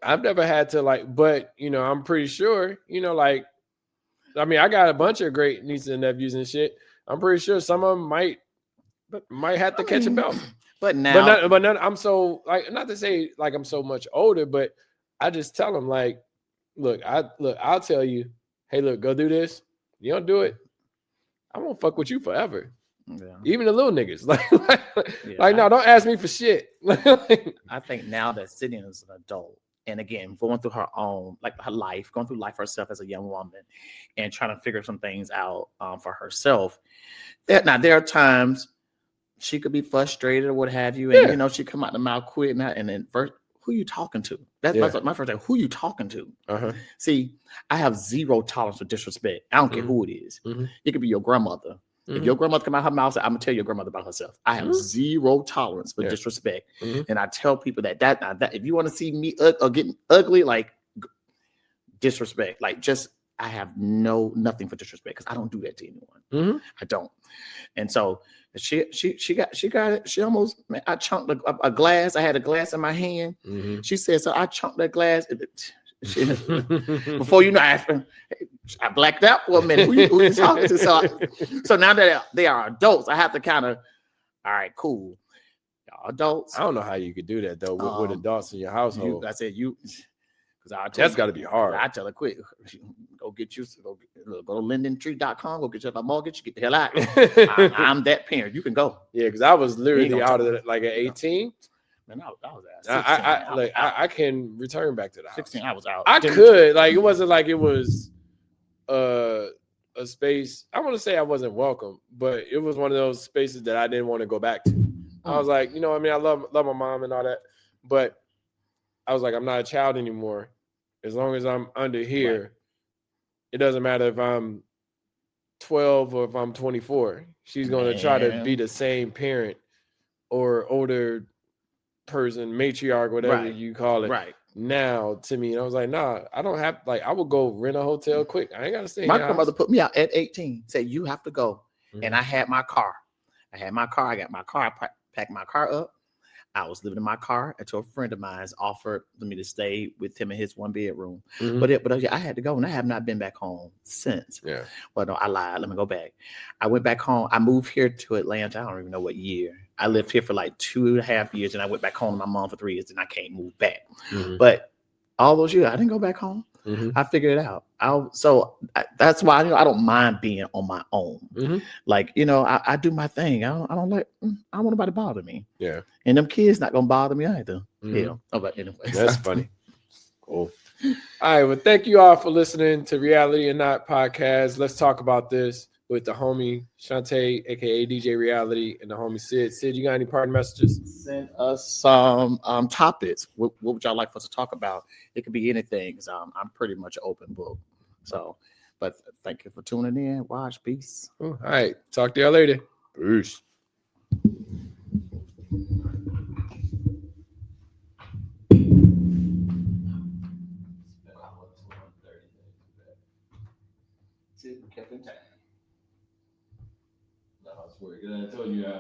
I've never had to but I'm pretty sure, I mean, I got a bunch of great nieces and nephews and shit. I'm pretty sure some of them might have to catch a belt. But now, but I'm so not to say like I'm so much older, but I just tell them look, I'll tell you, hey, look, go do this. You don't do it, I'm gonna fuck with you forever. Yeah. Even the little niggas, no, don't ask me for shit. I think now that Sydney is an adult, and again, going through her own, her life, going through life herself as a young woman, and trying to figure some things out for herself. There are times she could be frustrated or what have you, and she come out the mouth quick, and then first, who you talking to? That's my first thing. Who you talking to? Uh-huh. See, I have zero tolerance for disrespect. I don't care who it is. Mm-hmm. It could be your grandmother. Mm-hmm. If your grandmother come out her mouth, I'm gonna tell your grandmother about herself. I have zero tolerance for disrespect, and I tell people that if you want to see me getting ugly, disrespect, I have nothing for disrespect because I don't do that to anyone. Mm-hmm. I don't, and so she got it. She almost, man, I chunked a glass. I had a glass in my hand. Mm-hmm. She said, so I chunked that glass. Before you know, I blacked out for a minute. Who you talking to? So now that they are adults, I have to kind of, all right, cool. Y'all adults. I don't know how you could do that though with adults in your household. I said that's got to be hard. I tell her quick, go to LindenTree.com, go get your mortgage, get the hell out. I'm that parent. You can go. Yeah, because I was literally out of it at 18. Man, I was at 16. I can return back to the house. 16, I was out. I could. It wasn't like it was a space. I want to say I wasn't welcome, but it was one of those spaces that I didn't want to go back to. I was like, I mean, I love my mom and all that, but I was like, I'm not a child anymore. As long as I'm under here, it doesn't matter if I'm 12 or if I'm 24. She's going to try to be the same parent or older person, matriarch, whatever you call it. Right. Now to me, and I was like, nah, I don't have I will go rent a hotel quick. I ain't gotta stay. My grandmother put me out at 18, said you have to go. Mm-hmm. And I had my car. I got my car, I packed my car up. I was living in my car until a friend of mine offered for me to stay with him in his one bedroom. Mm-hmm. But I had to go, and I have not been back home since. Yeah. Well, no, I lied. Let me go back. I went back home. I moved here to Atlanta. I don't even know what year. I lived here for 2.5 years, and I went back home to my mom for 3 years, and I can't move back. Mm-hmm. But all those years, I didn't go back home. Mm-hmm. I figured it out. That's why I don't mind being on my own. Mm-hmm. I do my thing. I don't want nobody to bother me. Yeah. And them kids not gonna bother me either. Mm-hmm. Yeah. Oh, but anyway, that's funny. Cool. All right. Well, thank you all for listening to Reality or Not podcast. Let's talk about this with the homie Shantae, aka DJ Reality, and the homie Sid. Sid, you got any parting messages? Send us some topics. What would y'all like for us to talk about? It could be anything. Cause I'm pretty much open book. So, but thank you for tuning in. Watch, peace. All right, talk to y'all later. Peace. Kept in time. sports. I told you